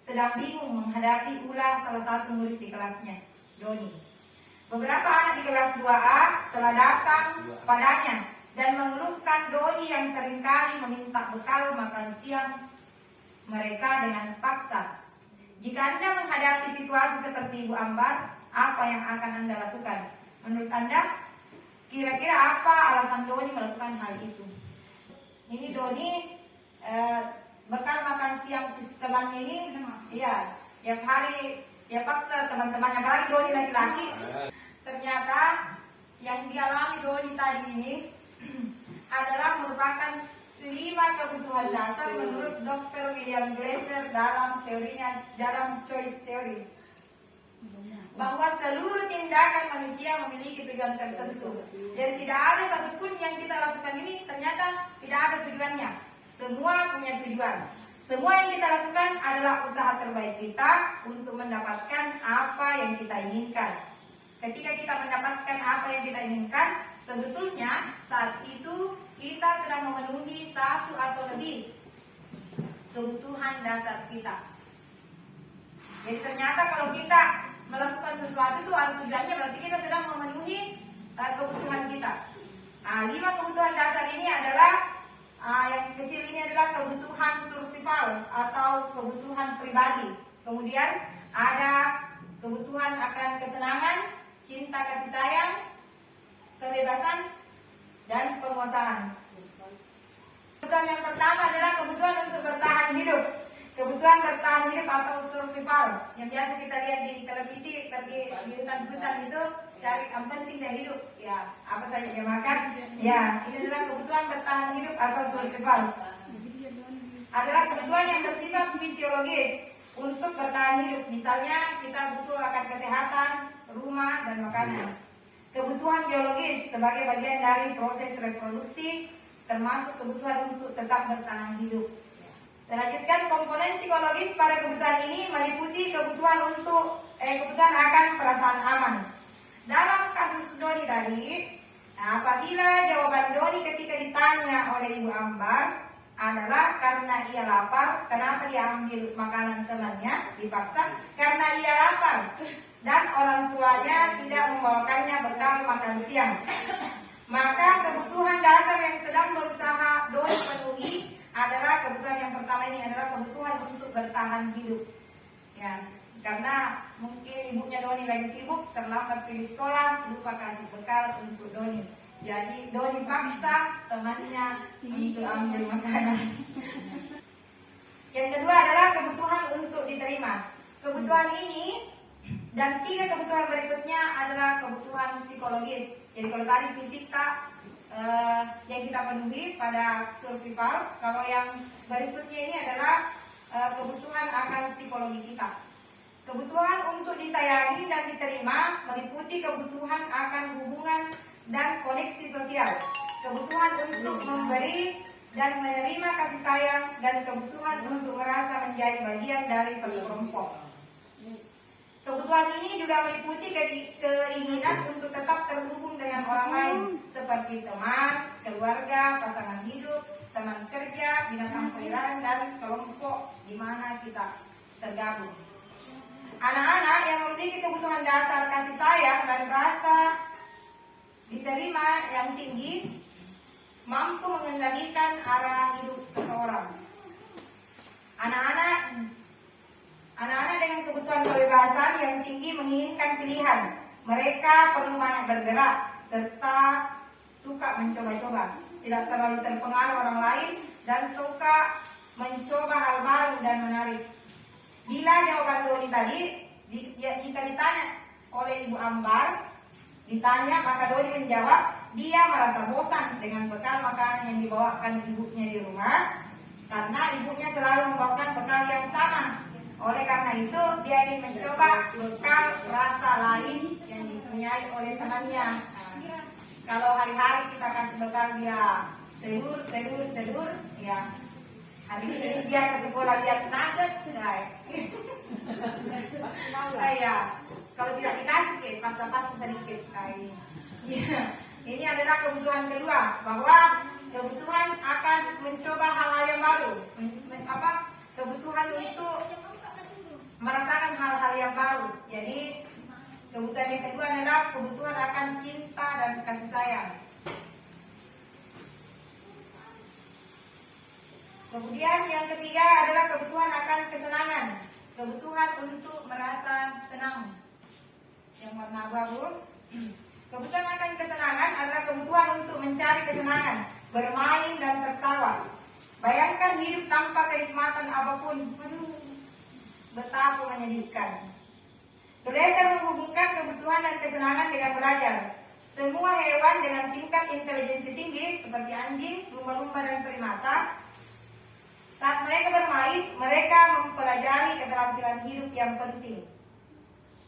sedang bingung menghadapi ulah salah satu murid di kelasnya, Doni. Beberapa anak di kelas 2A telah datang padanya dan mengeluhkan Doni yang seringkali meminta bekal makan siang mereka dengan paksa. Jika Anda menghadapi situasi seperti Ibu Ambar, apa yang akan Anda lakukan? Menurut Anda, kira-kira apa alasan Doni melakukan hal itu? Ini Doni bekal makan siang temannya ini, iya, tiap hari dia paksa teman-temannya, apalagi Doni laki-laki. Ternyata yang dialami Doni tadi ini adalah merupakan 5 kebutuhan dasar menurut Dr. William Glasser dalam teorinya dalam choice theory, bahwa seluruh tindakan manusia memiliki tujuan tertentu dan tidak ada satupun yang kita lakukan ini ternyata tidak ada tujuannya. Semua punya tujuan. Semua yang kita lakukan adalah usaha terbaik kita untuk mendapatkan apa yang kita inginkan. Ketika kita mendapatkan apa yang kita inginkan, sebetulnya saat itu kita sedang memenuhi satu atau lebih kebutuhan dasar kita. Jadi ternyata kalau kita melakukan sesuatu itu ada tujuannya, berarti kita sedang memenuhi kebutuhan kita. 5 kebutuhan dasar ini adalah yang kecil ini adalah kebutuhan survival atau kebutuhan pribadi. Kemudian ada kebutuhan akan kesenangan, cinta kasih sayang, kebebasan, dan penguasaan. Kebutuhan yang pertama adalah kebutuhan untuk bertahan hidup. Kebutuhan bertahan hidup atau survival yang biasa kita lihat di televisi, pergi di hutan-hutan itu cari yang penting dari hidup, ya apa saja dia makan, ya ini adalah kebutuhan bertahan hidup atau survival. Adalah kebutuhan yang bersifat fisiologis untuk bertahan hidup, misalnya kita butuh akan kesehatan, rumah, dan makanan. Kebutuhan biologis sebagai bagian dari proses reproduksi, termasuk kebutuhan untuk tetap bertahan hidup. Selanjutnya, komponen psikologis pada kebutuhan ini meliputi kebutuhan kebutuhan akan perasaan aman. Dalam kasus Doni tadi, apabila jawaban Doni ketika ditanya oleh Ibu Ambar adalah karena ia lapar, kenapa dia ambil makanan temannya dipaksa? Karena ia lapar dan orang tuanya tidak membawakannya bekal makan siang. Maka kebutuhan dasar yang sedang berusaha Doni penuhi adalah kebutuhan yang pertama ini adalah kebutuhan untuk bertahan hidup. Ya, karena mungkin ibunya Doni lagi sibuk, terlambat pergi sekolah, lupa kasih bekal untuk Doni. Jadi Doni paksa temannya untuk ambil makanan. Yang kedua adalah kebutuhan untuk diterima. Kebutuhan ini dan 3 kebutuhan berikutnya adalah kebutuhan psikologis. Jadi kalau tadi fisik yang kita penuhi pada survival, kalau yang berikutnya ini adalah kebutuhan akan psikologi kita. Kebutuhan untuk disayangi dan diterima meliputi kebutuhan akan hubungan dan koneksi sosial, kebutuhan untuk memberi dan menerima kasih sayang, dan kebutuhan untuk merasa menjadi bagian dari suatu kelompok. Kebutuhan ini juga meliputi keinginan untuk tetap terhubung dengan orang lain, seperti teman, keluarga, pasangan hidup, teman kerja, binatang peliharaan, dan kelompok di mana kita tergabung. Anak-anak yang memiliki kebutuhan dasar kasih sayang dan rasa diterima yang tinggi mampu mengendalikan arah hidup seseorang. Anak-anak dengan kebutuhan kebebasan yang tinggi menginginkan pilihan. Mereka perlu banyak bergerak serta suka mencoba-coba, tidak terlalu terpengaruh orang lain, dan suka mencoba hal baru dan menarik. Bila jawaban Doni tadi, jika ditanya oleh Ibu Ambar, maka Doni menjawab dia merasa bosan dengan bekal makanan yang dibawakan ibunya di rumah karena ibunya selalu membawakan bekal yang sama. Oleh karena itu, dia ingin mencoba bekal rasa lain yang dipunyai oleh temannya. Nah, kalau hari-hari kita kasih bekal dia telur, ya hari ini dia ke sekolah lihat nugget, guys. Ya, kalau tidak dikasih, pas-pas sedikit kayak ini. Ya, ini adalah kebutuhan kedua, bahwa kebutuhan akan mencoba hal-hal yang baru, kebutuhan untuk merasakan hal-hal yang baru. Jadi kebutuhan yang kedua adalah kebutuhan akan cinta dan kasih sayang. Kemudian yang ketiga adalah kebutuhan akan kesenangan, kebutuhan untuk merasa senang. Yang warna abu-abu. Kebutuhan akan kesenangan adalah kebutuhan untuk mencari kesenangan, bermain dan tertawa. Bayangkan hidup tanpa kenikmatan apapun. Betapa menyedihkan. Belajar menghubungkan kebutuhan dan kesenangan dengan belajar. Semua hewan dengan tingkat intelijensi tinggi seperti anjing, lumba-lumba dan primata, saat mereka bermain, mereka mempelajari keterampilan hidup yang penting.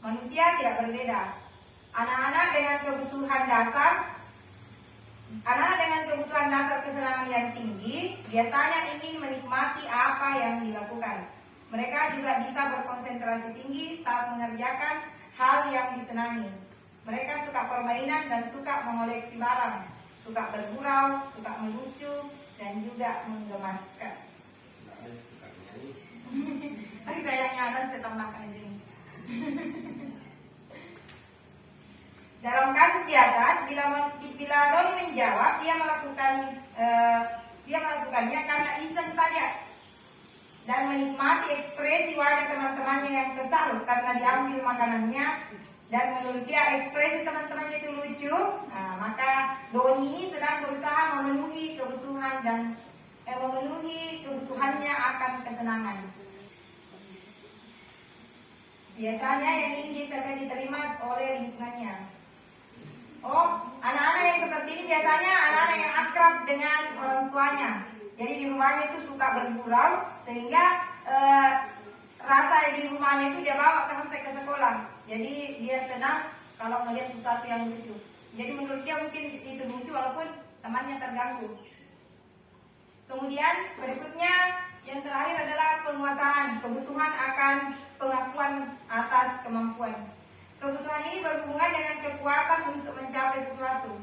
Manusia tidak berbeda. Anak-anak dengan kebutuhan dasar kesenangan yang tinggi biasanya ingin menikmati apa yang dilakukan. Mereka juga bisa berkonsentrasi tinggi saat mengerjakan hal yang disenangi. Mereka suka permainan dan suka mengoleksi barang, suka bergurau, suka melucu, dan juga menggemaskan. Tapi kayaknya ada saya tambahkan aja ini. Dalam kasus di atas, bila Doni menjawab, dia melakukannya karena iseng saja dan menikmati ekspresi wajah teman-temannya yang kesal karena diambil makanannya, dan menurut dia ekspresi teman-temannya itu lucu. Nah, maka Doni ini sedang berusaha memenuhi kebutuhannya akan kesenangan. Biasanya yang ini akan diterima oleh lingkungannya. Anak-anak yang seperti ini biasanya anak-anak yang akrab dengan orang tuanya. Jadi di rumahnya itu suka bergurau, sehingga rasa di rumahnya itu dia bawa sampai ke sekolah. Jadi dia senang kalau melihat sesuatu yang lucu. Jadi menurut dia mungkin itu lucu walaupun temannya terganggu. Kemudian berikutnya yang terakhir adalah penguasaan, kebutuhan akan pengakuan atas kemampuan. Kebutuhan ini berhubungan dengan kekuatan untuk mencapai sesuatu,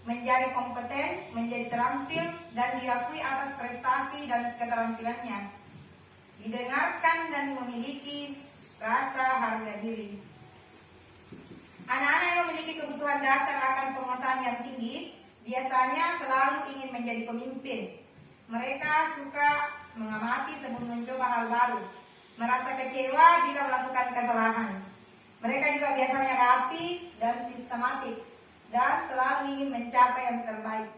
menjadi kompeten, menjadi terampil, dan diakui atas prestasi dan keterampilannya, didengarkan dan memiliki rasa harga diri. Anak-anak yang memiliki kebutuhan dasar akan penguasaan yang tinggi biasanya selalu ingin menjadi pemimpin. Mereka suka mengamati sebelum mencoba hal baru, merasa kecewa jika melakukan kesalahan. Mereka juga biasanya rapi dan sistematik dan selalu ingin mencapai yang terbaik.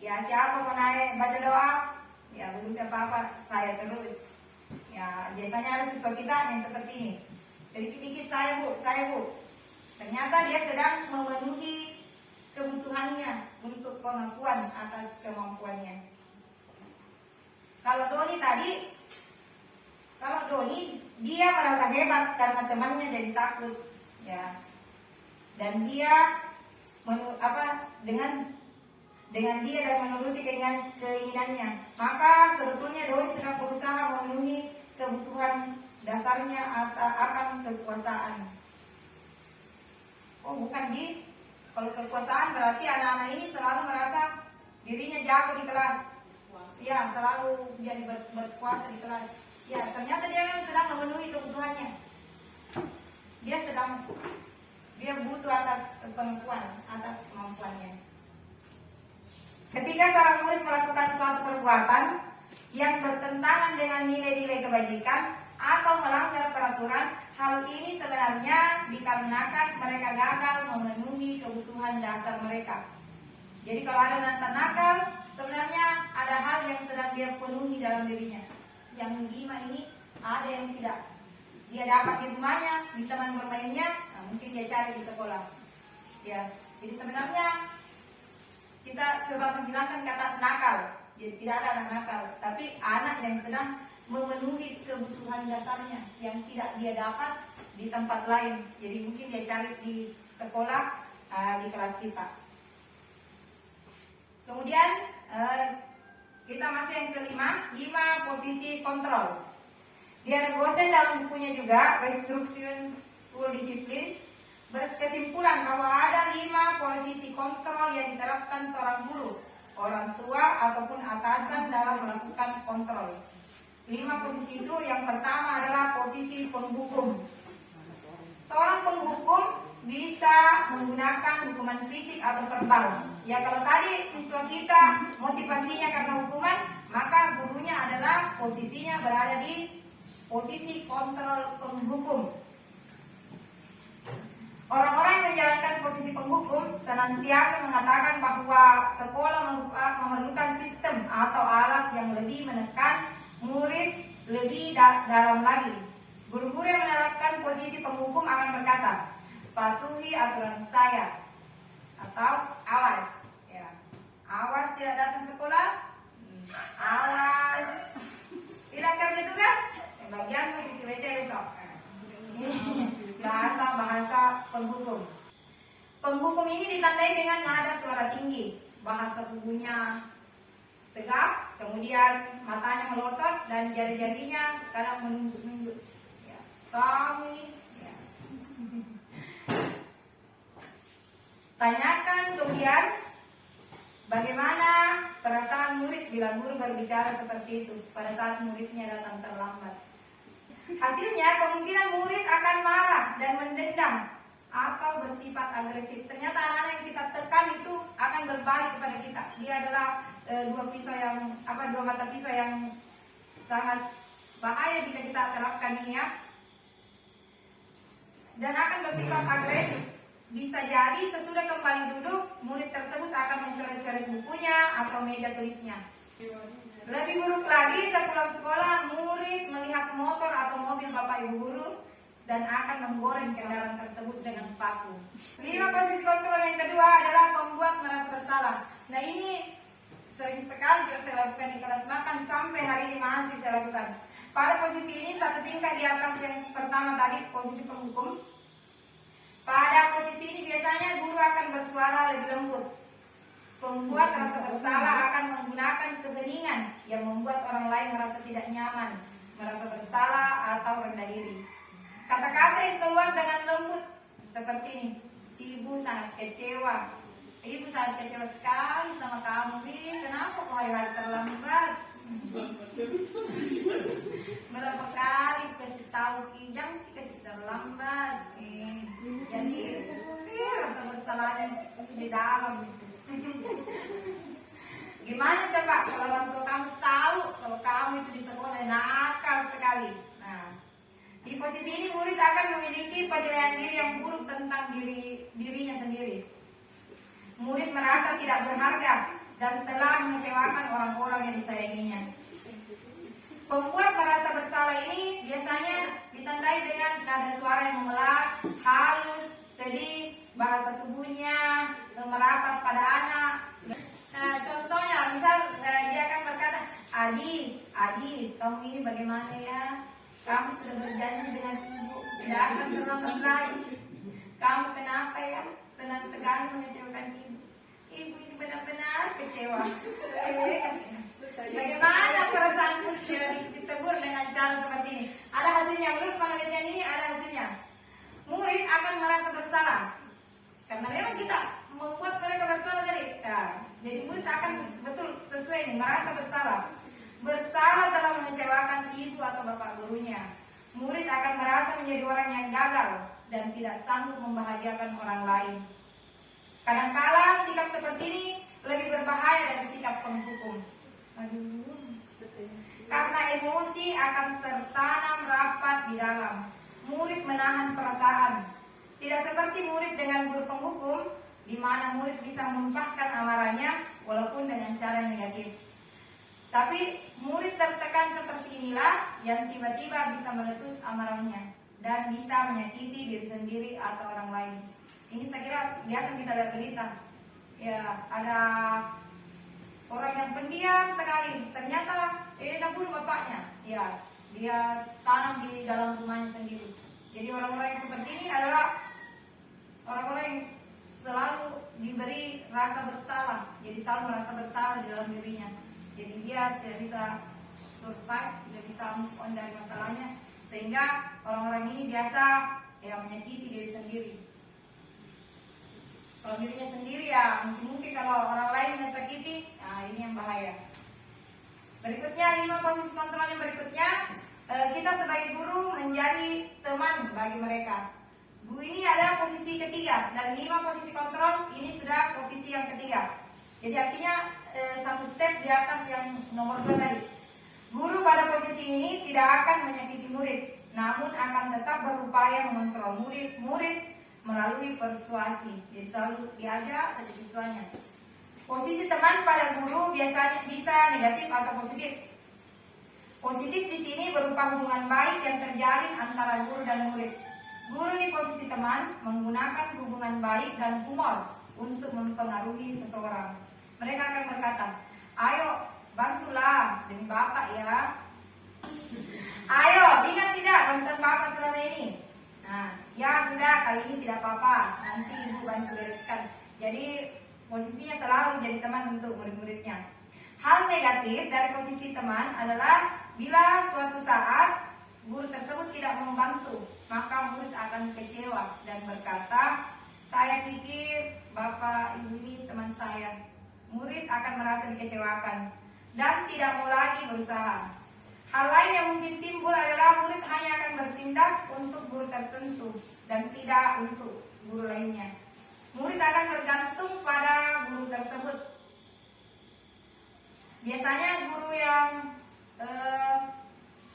Ya, siapa mau naik baca doa? Ya, belum apa-apa, saya terus. Ya, biasanya ada siswa kita yang seperti ini. Sedikit-sedikit saya bu. Ternyata dia sedang memenuhi kebutuhannya untuk pengakuan atas kemampuannya. Kalau Doni dia merasa hebat karena temannya jadi takut, ya. Dan dia dengan dia dan menuruti keinginannya, maka sebetulnya Doni sedang berusaha memenuhi kebutuhan dasarnya akan kekuasaan. Bukan kalau kekuasaan berarti anak-anak ini selalu merasa dirinya jago di kelas. Ya, selalu jadi berkuasa di kelas. Ya, ternyata dia sedang memenuhi kebutuhannya. Dia butuh atas pengakuan, atas kemampuannya. Ketika seorang murid melakukan suatu perbuatan yang bertentangan dengan nilai-nilai kebajikan atau melanggar peraturan, hal ini sebenarnya dikarenakan mereka gagal memenuhi kebutuhan dasar mereka. Jadi kalau ada anak nakal, sebenarnya ada hal yang sedang dia penuhi dalam dirinya. Yang 5 ini ada yang tidak dia dapat di rumahnya, di teman bermainnya, mungkin dia cari di sekolah. Ya, jadi sebenarnya kita coba menghilangkan kata nakal. Jadi tidak ada anak nakal, tapi anak yang sedang memenuhi kebutuhan dasarnya yang tidak dia dapat di tempat lain. Jadi mungkin dia cari di sekolah, di kelas kita. Kemudian kita masih yang kelima, 5 posisi kontrol. Dia Gosen dalam bukunya juga Restriction School Discipline berkesimpulan bahwa ada 5 posisi kontrol yang diterapkan seorang guru, orang tua ataupun atasan dalam melakukan kontrol. 5 posisi itu yang pertama adalah posisi penghukum. Seorang penghukum bisa menggunakan hukuman fisik atau verbal. Ya kalau tadi siswa kita motivasinya karena hukuman, maka gurunya adalah posisinya berada di posisi kontrol penghukum. Orang-orang yang menjalankan posisi penghukum senantiasa mengatakan bahwa sekolah memerlukan sistem atau alat yang lebih menekan murid lebih dalam lagi. Guru-guru yang menerapkan posisi penghukum akan berkata, patuhi aturan saya, atau awas, ya. Awas tidak datang sekolah, awas tidak kerja tugas, bagianmu di WC besok. Bahasa penghukum. Penghukum ini ditandai dengan nada suara tinggi, bahasa tubuhnya tegak, kemudian matanya melotot dan jari-jarinya kadang menunjuk-nunjuk. Ya, kamu ini. Ya. Tanyakan kemudian bagaimana perasaan murid bila guru berbicara seperti itu pada saat muridnya datang terlambat. Hasilnya kemungkinan murid akan marah dan mendendam atau bersifat agresif. Ternyata anak-anak yang kita tekan itu akan berbalik kepada kita. Dia adalah dua mata pisau yang sangat bahaya jika kita terapkan ini, ya. Dan akan bersifat agresif. Bisa jadi sesudah kembali duduk, murid tersebut akan mencoret-coret bukunya atau meja tulisnya. Lebih buruk lagi, sepulang sekolah, murid melihat motor atau mobil bapak ibu guru dan akan menggoreng kendaraan tersebut dengan paku. 5 posisi kontrol yang kedua adalah membuat merasa bersalah. Nah ini sering sekali saya lakukan di kelas makan, sampai hari ini masih saya lakukan. Pada posisi ini 1 tingkat di atas yang pertama tadi, posisi penghukum. Pada posisi ini biasanya guru akan bersuara lebih lembut. Pembuat rasa bersalah akan menggunakan keheningan yang membuat orang lain merasa tidak nyaman, merasa bersalah atau rendah diri. Kata-kata yang keluar dengan lembut seperti ini. Ibu sangat kecewa. Ibu sangat kecewa sekali sama kamu. Kenapa kau hari-hari terlambat? Berapa kali kasih tahu jam kasih terlambat. Jadi rasa bersalahnya di dalam. Gimana coba kalau orang tua kamu tahu kalau kamu itu di sekolah nakal sekali. Nah, di posisi ini murid akan memiliki penilaian diri yang buruk tentang dirinya sendiri. Murid merasa tidak berharga dan telah mengecewakan orang-orang yang disayanginya. Pembuat merasa bersalah ini biasanya ditandai dengan nada suara yang memelas, halus, sedih, bahasa tubuhnya merapat pada anak. Nah, contohnya, misal dia akan berkata, Adi, kamu ini bagaimana ya? Kamu sudah berjanji dengan ibu, tidak akan terlambat lagi. Kamu kenapa ya? Senang sekali mengecewakan ibu. Ibu ini benar-benar kecewa. Bagaimana perasaanmu ditegur dengan cara seperti ini? Ada hasilnya, menurut penelitian ini ada hasilnya. Murid akan merasa bersalah. Karena memang kita membuat mereka bersalah tadi. Jadi murid akan betul sesuai ini, merasa bersalah. Bersalah telah mengecewakan ibu atau bapak gurunya. Murid akan merasa menjadi orang yang gagal dan tidak sanggup membahagiakan orang lain. Kadangkala sikap seperti ini lebih berbahaya dari sikap penghukum. Karena emosi akan tertanam rapat di dalam. Murid menahan perasaan. Tidak seperti murid dengan guru penghukum, di mana murid bisa menumpahkan amarahnya walaupun dengan cara negatif. Tapi murid tertekan seperti inilah yang tiba-tiba bisa meletus amarahnya dan bisa menyakiti diri sendiri atau orang lain. Ini saya kira biasa kita lihat berita. Ya, ada orang yang pendiam sekali, ternyata nabur bapaknya. Ya, dia tanam di dalam rumahnya sendiri. Jadi orang-orang yang seperti ini adalah orang-orang yang selalu diberi rasa bersalah. Jadi selalu merasa bersalah di dalam dirinya. Jadi dia tidak bisa survive, tidak bisa move on dari masalahnya. Sehingga orang-orang ini biasa menyakiti diri sendiri. Kalau dirinya sendiri ya mungkin kalau orang lain menyakiti, nah ini yang bahaya. Berikutnya 5 posisi kontrol yang berikutnya, kita sebagai guru menjadi teman bagi mereka. Bu, ini adalah posisi ketiga dan 5 posisi kontrol ini sudah posisi yang ketiga. Jadi artinya satu step di atas yang nomor 2 tadi. Guru pada posisi ini tidak akan menyakiti murid, namun akan tetap berupaya mengontrol murid melalui persuasi. Jadi selalu diajak saja siswanya. Posisi teman pada guru biasanya bisa negatif atau positif. Positif di sini berupa hubungan baik yang terjalin antara guru dan murid. Guru di posisi teman menggunakan hubungan baik dan humor untuk mempengaruhi seseorang. Mereka akan berkata, "Ayo, bantulah demi Bapak ya. Ayo, ingat tidak bantuan Bapak selama ini. Nah, ya sudah, kali ini tidak apa-apa, nanti Ibu bantu bereskan." Jadi posisinya selalu jadi teman untuk murid-muridnya. Hal negatif dari posisi teman adalah bila suatu saat guru tersebut tidak membantu, maka murid akan kecewa dan berkata, "Saya pikir Bapak Ibu ini teman saya." Murid akan merasa dikecewakan dan tidak mau lagi berusaha. Hal lain yang mungkin timbul adalah murid hanya akan bertindak untuk guru tertentu dan tidak untuk guru lainnya. Murid akan tergantung pada guru tersebut. Biasanya guru yang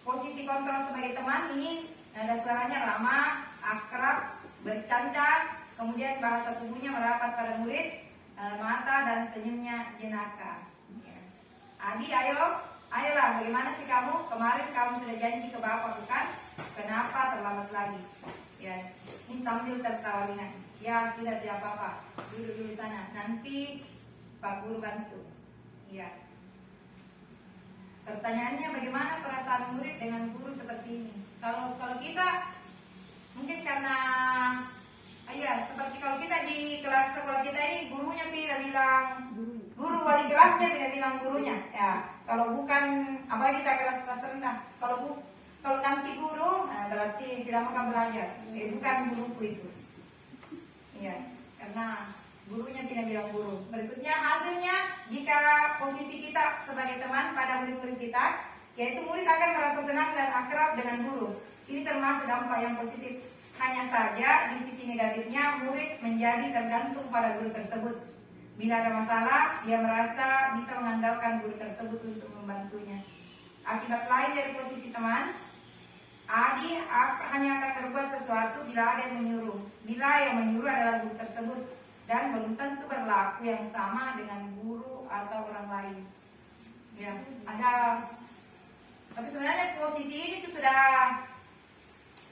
posisi kontrol sebagai teman ini nada suaranya ramah, akrab, bercanda, kemudian bahasa tubuhnya merapat pada murid, mata dan senyumnya jenaka. Ya. "Adi, ayolah, bagaimana sih kamu? Kemarin kamu sudah janji ke Bapak, bukan? Kenapa terlambat lagi?" Ya, ini sambil tertawa ringan. "Ya sudah, tidak apa-apa. Duduk dulu sana. Nanti Pak Guru bantu." Ya. Pertanyaannya, bagaimana perasaan murid dengan guru seperti ini? Kalau kita mungkin karena seperti kalau kita di kelas sekolah kita ini gurunya tidak bilang guru, wali kelasnya tidak bilang gurunya. Ya, kalau bukan, apalagi kita kelas rendah. Kalau ganti guru, berarti tidak mau kamu belajar. Bukan guruku itu. Ya, karena gurunya tidak bilang guru. Berikutnya hasilnya, jika posisi kita sebagai teman pada murid-murid kita, yaitu murid akan merasa senang dan akrab dengan guru. Ini termasuk dampak yang positif. Hanya saja di sisi negatifnya, murid menjadi tergantung pada guru tersebut. Bila ada masalah, dia merasa bisa mengandalkan guru tersebut untuk membantunya. Akibat lain dari posisi teman, Adi hanya akan berbuat sesuatu bila ada yang menyuruh. Bila yang menyuruh adalah guru tersebut, dan belum tentu berlaku yang sama dengan guru atau orang lain. Ya, tapi sebenarnya posisi ini tuh sudah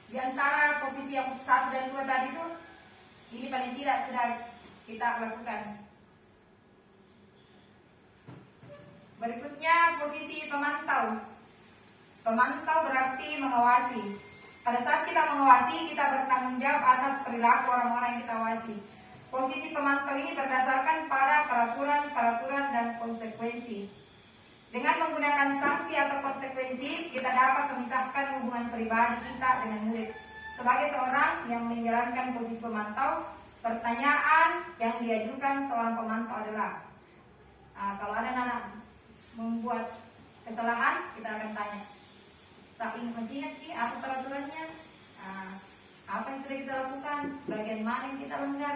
di antara posisi yang 1 dan 2 tadi tuh, ini paling tidak sudah kita lakukan. Berikutnya posisi pemantau. Pemantau berarti mengawasi. Pada saat kita mengawasi, kita bertanggung jawab atas perilaku orang-orang yang kita awasi. Posisi pemantau ini berdasarkan pada peraturan dan konsekuensi. Dengan menggunakan sanksi atau konsekuensi, kita dapat memisahkan hubungan pribadi kita dengan murid. Sebagai seorang yang menjalankan posisi pemantau, pertanyaan yang diajukan seorang pemantau adalah, kalau ada anak membuat kesalahan, kita akan tanya, "Tapi masih ingat sih apa peraturannya? Apa yang sudah kita lakukan? Bagian mana yang kita langgar?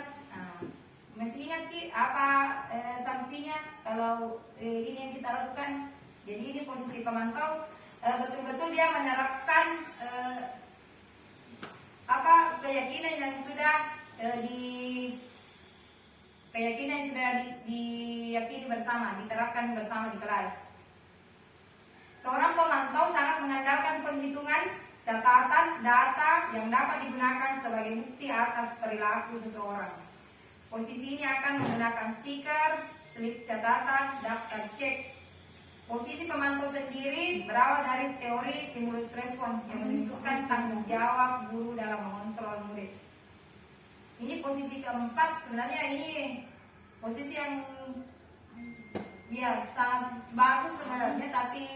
Masih ingat sih apa sanksinya kalau ini yang kita lakukan?" Jadi ini posisi pemantau, betul-betul dia menerapkan keyakinan yang sudah diyakini bersama, diterapkan bersama di kelas. Seorang pemantau sangat mengandalkan penghitungan, catatan, data yang dapat digunakan sebagai bukti atas perilaku seseorang. Posisi ini akan menggunakan stiker, slip catatan, daftar cek. Posisi pemantau sendiri berawal dari teori stimulus respon yang menunjukkan tanggung jawab guru dalam mengontrol murid. Ini posisi keempat, sebenarnya ini posisi yang ya sangat bagus sebenarnya, tapi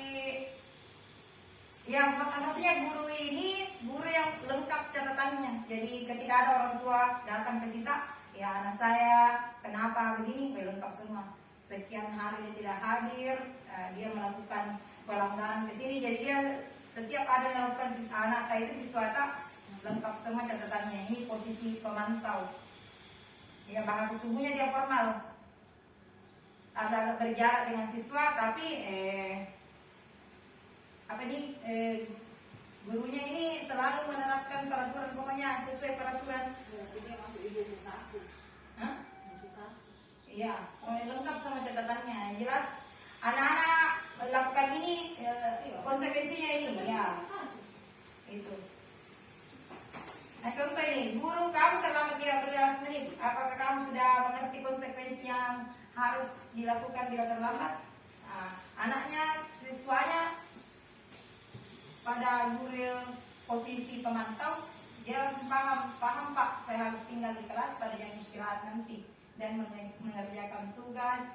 ya maksudnya guru ini guru yang lengkap catatannya. Jadi ketika ada orang tua datang ke kita, ya anak saya kenapa begini, lengkap semua. Sekian hari dia tidak hadir, dia melakukan pelanggaran ke sini, jadi dia setiap ada melakukan anak itu siswa tak lengkap semua catatannya. Ini posisi pemantau. Ya bahasa tubuhnya dia formal, agak-agak berjarak dengan siswa, tapi gurunya ini selalu menerapkan peraturan, pokoknya sesuai peraturan. Berarti dia masuk ibu kasus. Hah? Ibu kasus. Iya, lengkap sama catatannya. Yang jelas anak-anak melakukan ini, konsekuensinya ini, ya itu. Nah contoh ini, guru kamu terlambat 13 menit. Apakah kamu sudah mengerti konsekuensi yang harus dilakukan bila terlambat? Nah, anaknya, siswanya pada guru posisi pemantau, dia langsung paham Pak, saya harus tinggal di kelas pada jam istirahat nanti dan mengerjakan tugas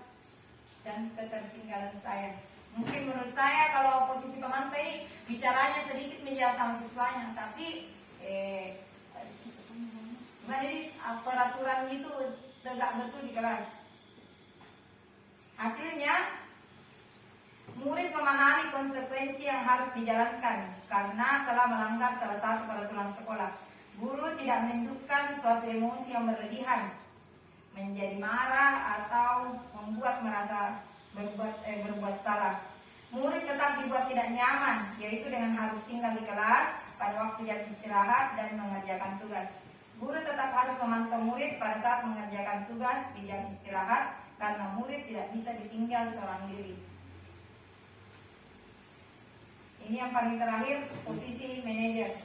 dan ketertinggalan saya. Mungkin menurut saya kalau posisi pemantau ini bicaranya sedikit menjauh sama siswanya, tapi jadi peraturan itu tegak betul di kelas. Hasilnya murid memahami konsekuensi yang harus dijalankan karena telah melanggar salah satu peraturan sekolah. Guru tidak menunjukkan suatu emosi yang berlebihan, menjadi marah atau membuat merasa berbuat salah. Murid tetap dibuat tidak nyaman, yaitu dengan harus tinggal di kelas pada waktu jam istirahat dan mengerjakan tugas. Guru tetap harus memantau murid pada saat mengerjakan tugas di jam istirahat karena murid tidak bisa ditinggal seorang diri. Ini yang paling terakhir, posisi manajer.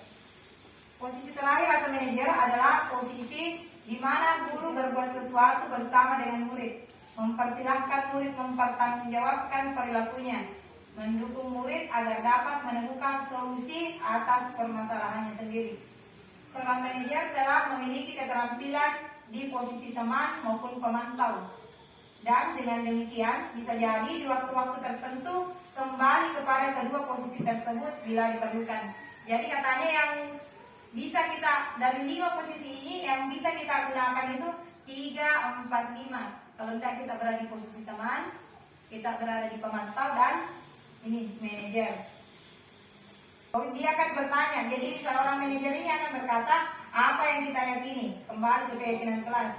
Posisi terakhir atau manajer adalah posisi di mana guru berbuat sesuatu bersama dengan murid, mempersilahkan murid mempertanggungjawabkan perilakunya, mendukung murid agar dapat menemukan solusi atas permasalahannya sendiri. Seorang manajer telah memiliki keterampilan di posisi teman maupun pemantau, dan dengan demikian bisa jadi di waktu-waktu tertentu kembali kepada kedua posisi tersebut bila diperlukan. Jadi katanya yang bisa kita dari 5 posisi ini yang bisa kita gunakan itu 3, 4, 5. Kalau tidak kita berada di posisi teman, kita berada di pemantau, dan ini manajer. Dia akan bertanya, jadi seorang manajer ini akan berkata, apa yang kita yakini? Kembali ke keyakinan kelas.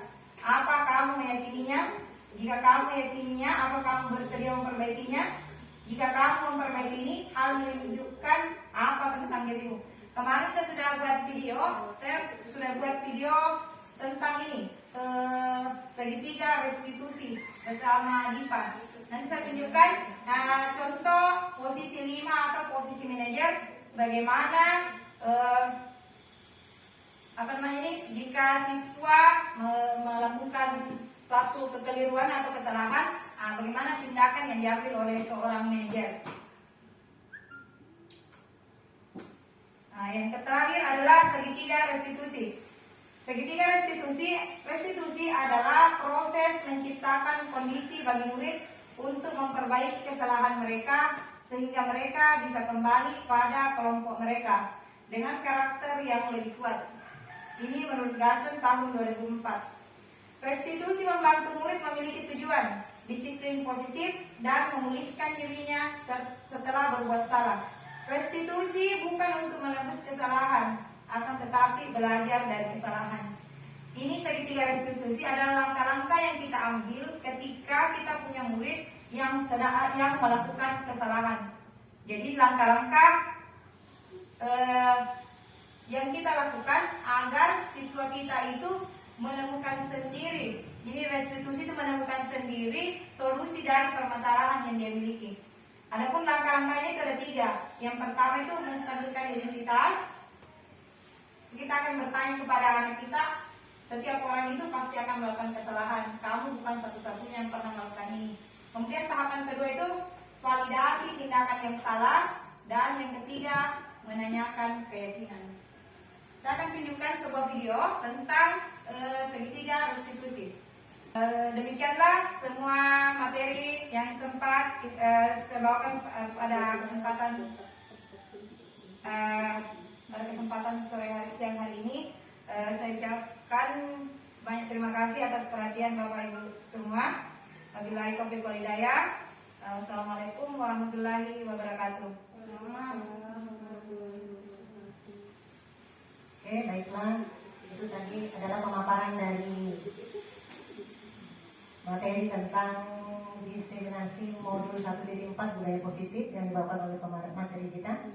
Apa kamu meyakininya? Jika kamu meyakininya, apa kamu bersedia memperbaikinya? Jika kamu memperbaiki ini, hal menunjukkan apa tentang dirimu. Kemarin saya sudah buat video tentang ini, segitiga restitusi bersama Dipa. Nanti saya tunjukkan contoh posisi 5 atau posisi manajer. Bagaimana jika siswa melakukan suatu kekeliruan atau kesalahan, bagaimana tindakan yang diambil oleh seorang manajer. Yang terakhir adalah segitiga restitusi. Segitiga restitusi adalah proses menciptakan kondisi bagi murid untuk memperbaiki kesalahan mereka sehingga mereka bisa kembali pada kelompok mereka dengan karakter yang lebih kuat. Ini menurut Gassen tahun 2004. Restitusi membantu murid memiliki tujuan, disiplin positif, dan memulihkan dirinya setelah berbuat salah. Restitusi bukan untuk menebus kesalahan, akan tetapi belajar dari kesalahan. Ini segitiga restitusi adalah langkah-langkah yang kita ambil ketika kita punya murid yang melakukan kesalahan. Jadi langkah-langkah yang kita lakukan agar siswa kita itu menemukan sendiri. Ini restitusi itu menemukan sendiri solusi dari permasalahan yang dia miliki. Adapun langkah-langkahnya itu ada 3. Yang pertama itu menstabilkan identitas. Kita akan bertanya kepada anak kita, Setiap orang itu pasti akan melakukan kesalahan. Kamu bukan satu-satunya yang pernah melakukan ini. Kemudian tahapan kedua itu validasi tindakan yang salah, dan yang ketiga menanyakan keyakinan. Saya akan tunjukkan sebuah video tentang segitiga restitusi. Demikianlah semua materi yang sempat saya bawakan pada kesempatan siang hari ini. Saya ucapkan banyak terima kasih atas perhatian Bapak Ibu semua. Wabillahi taufiq wal hidayah. Wassalamualaikum warahmatullahi wabarakatuh. Oke, baiklah. Itu tadi adalah pemaparan dari materi tentang diseminasi modul 1.4 budaya positif yang dibawakan oleh pemateri kita.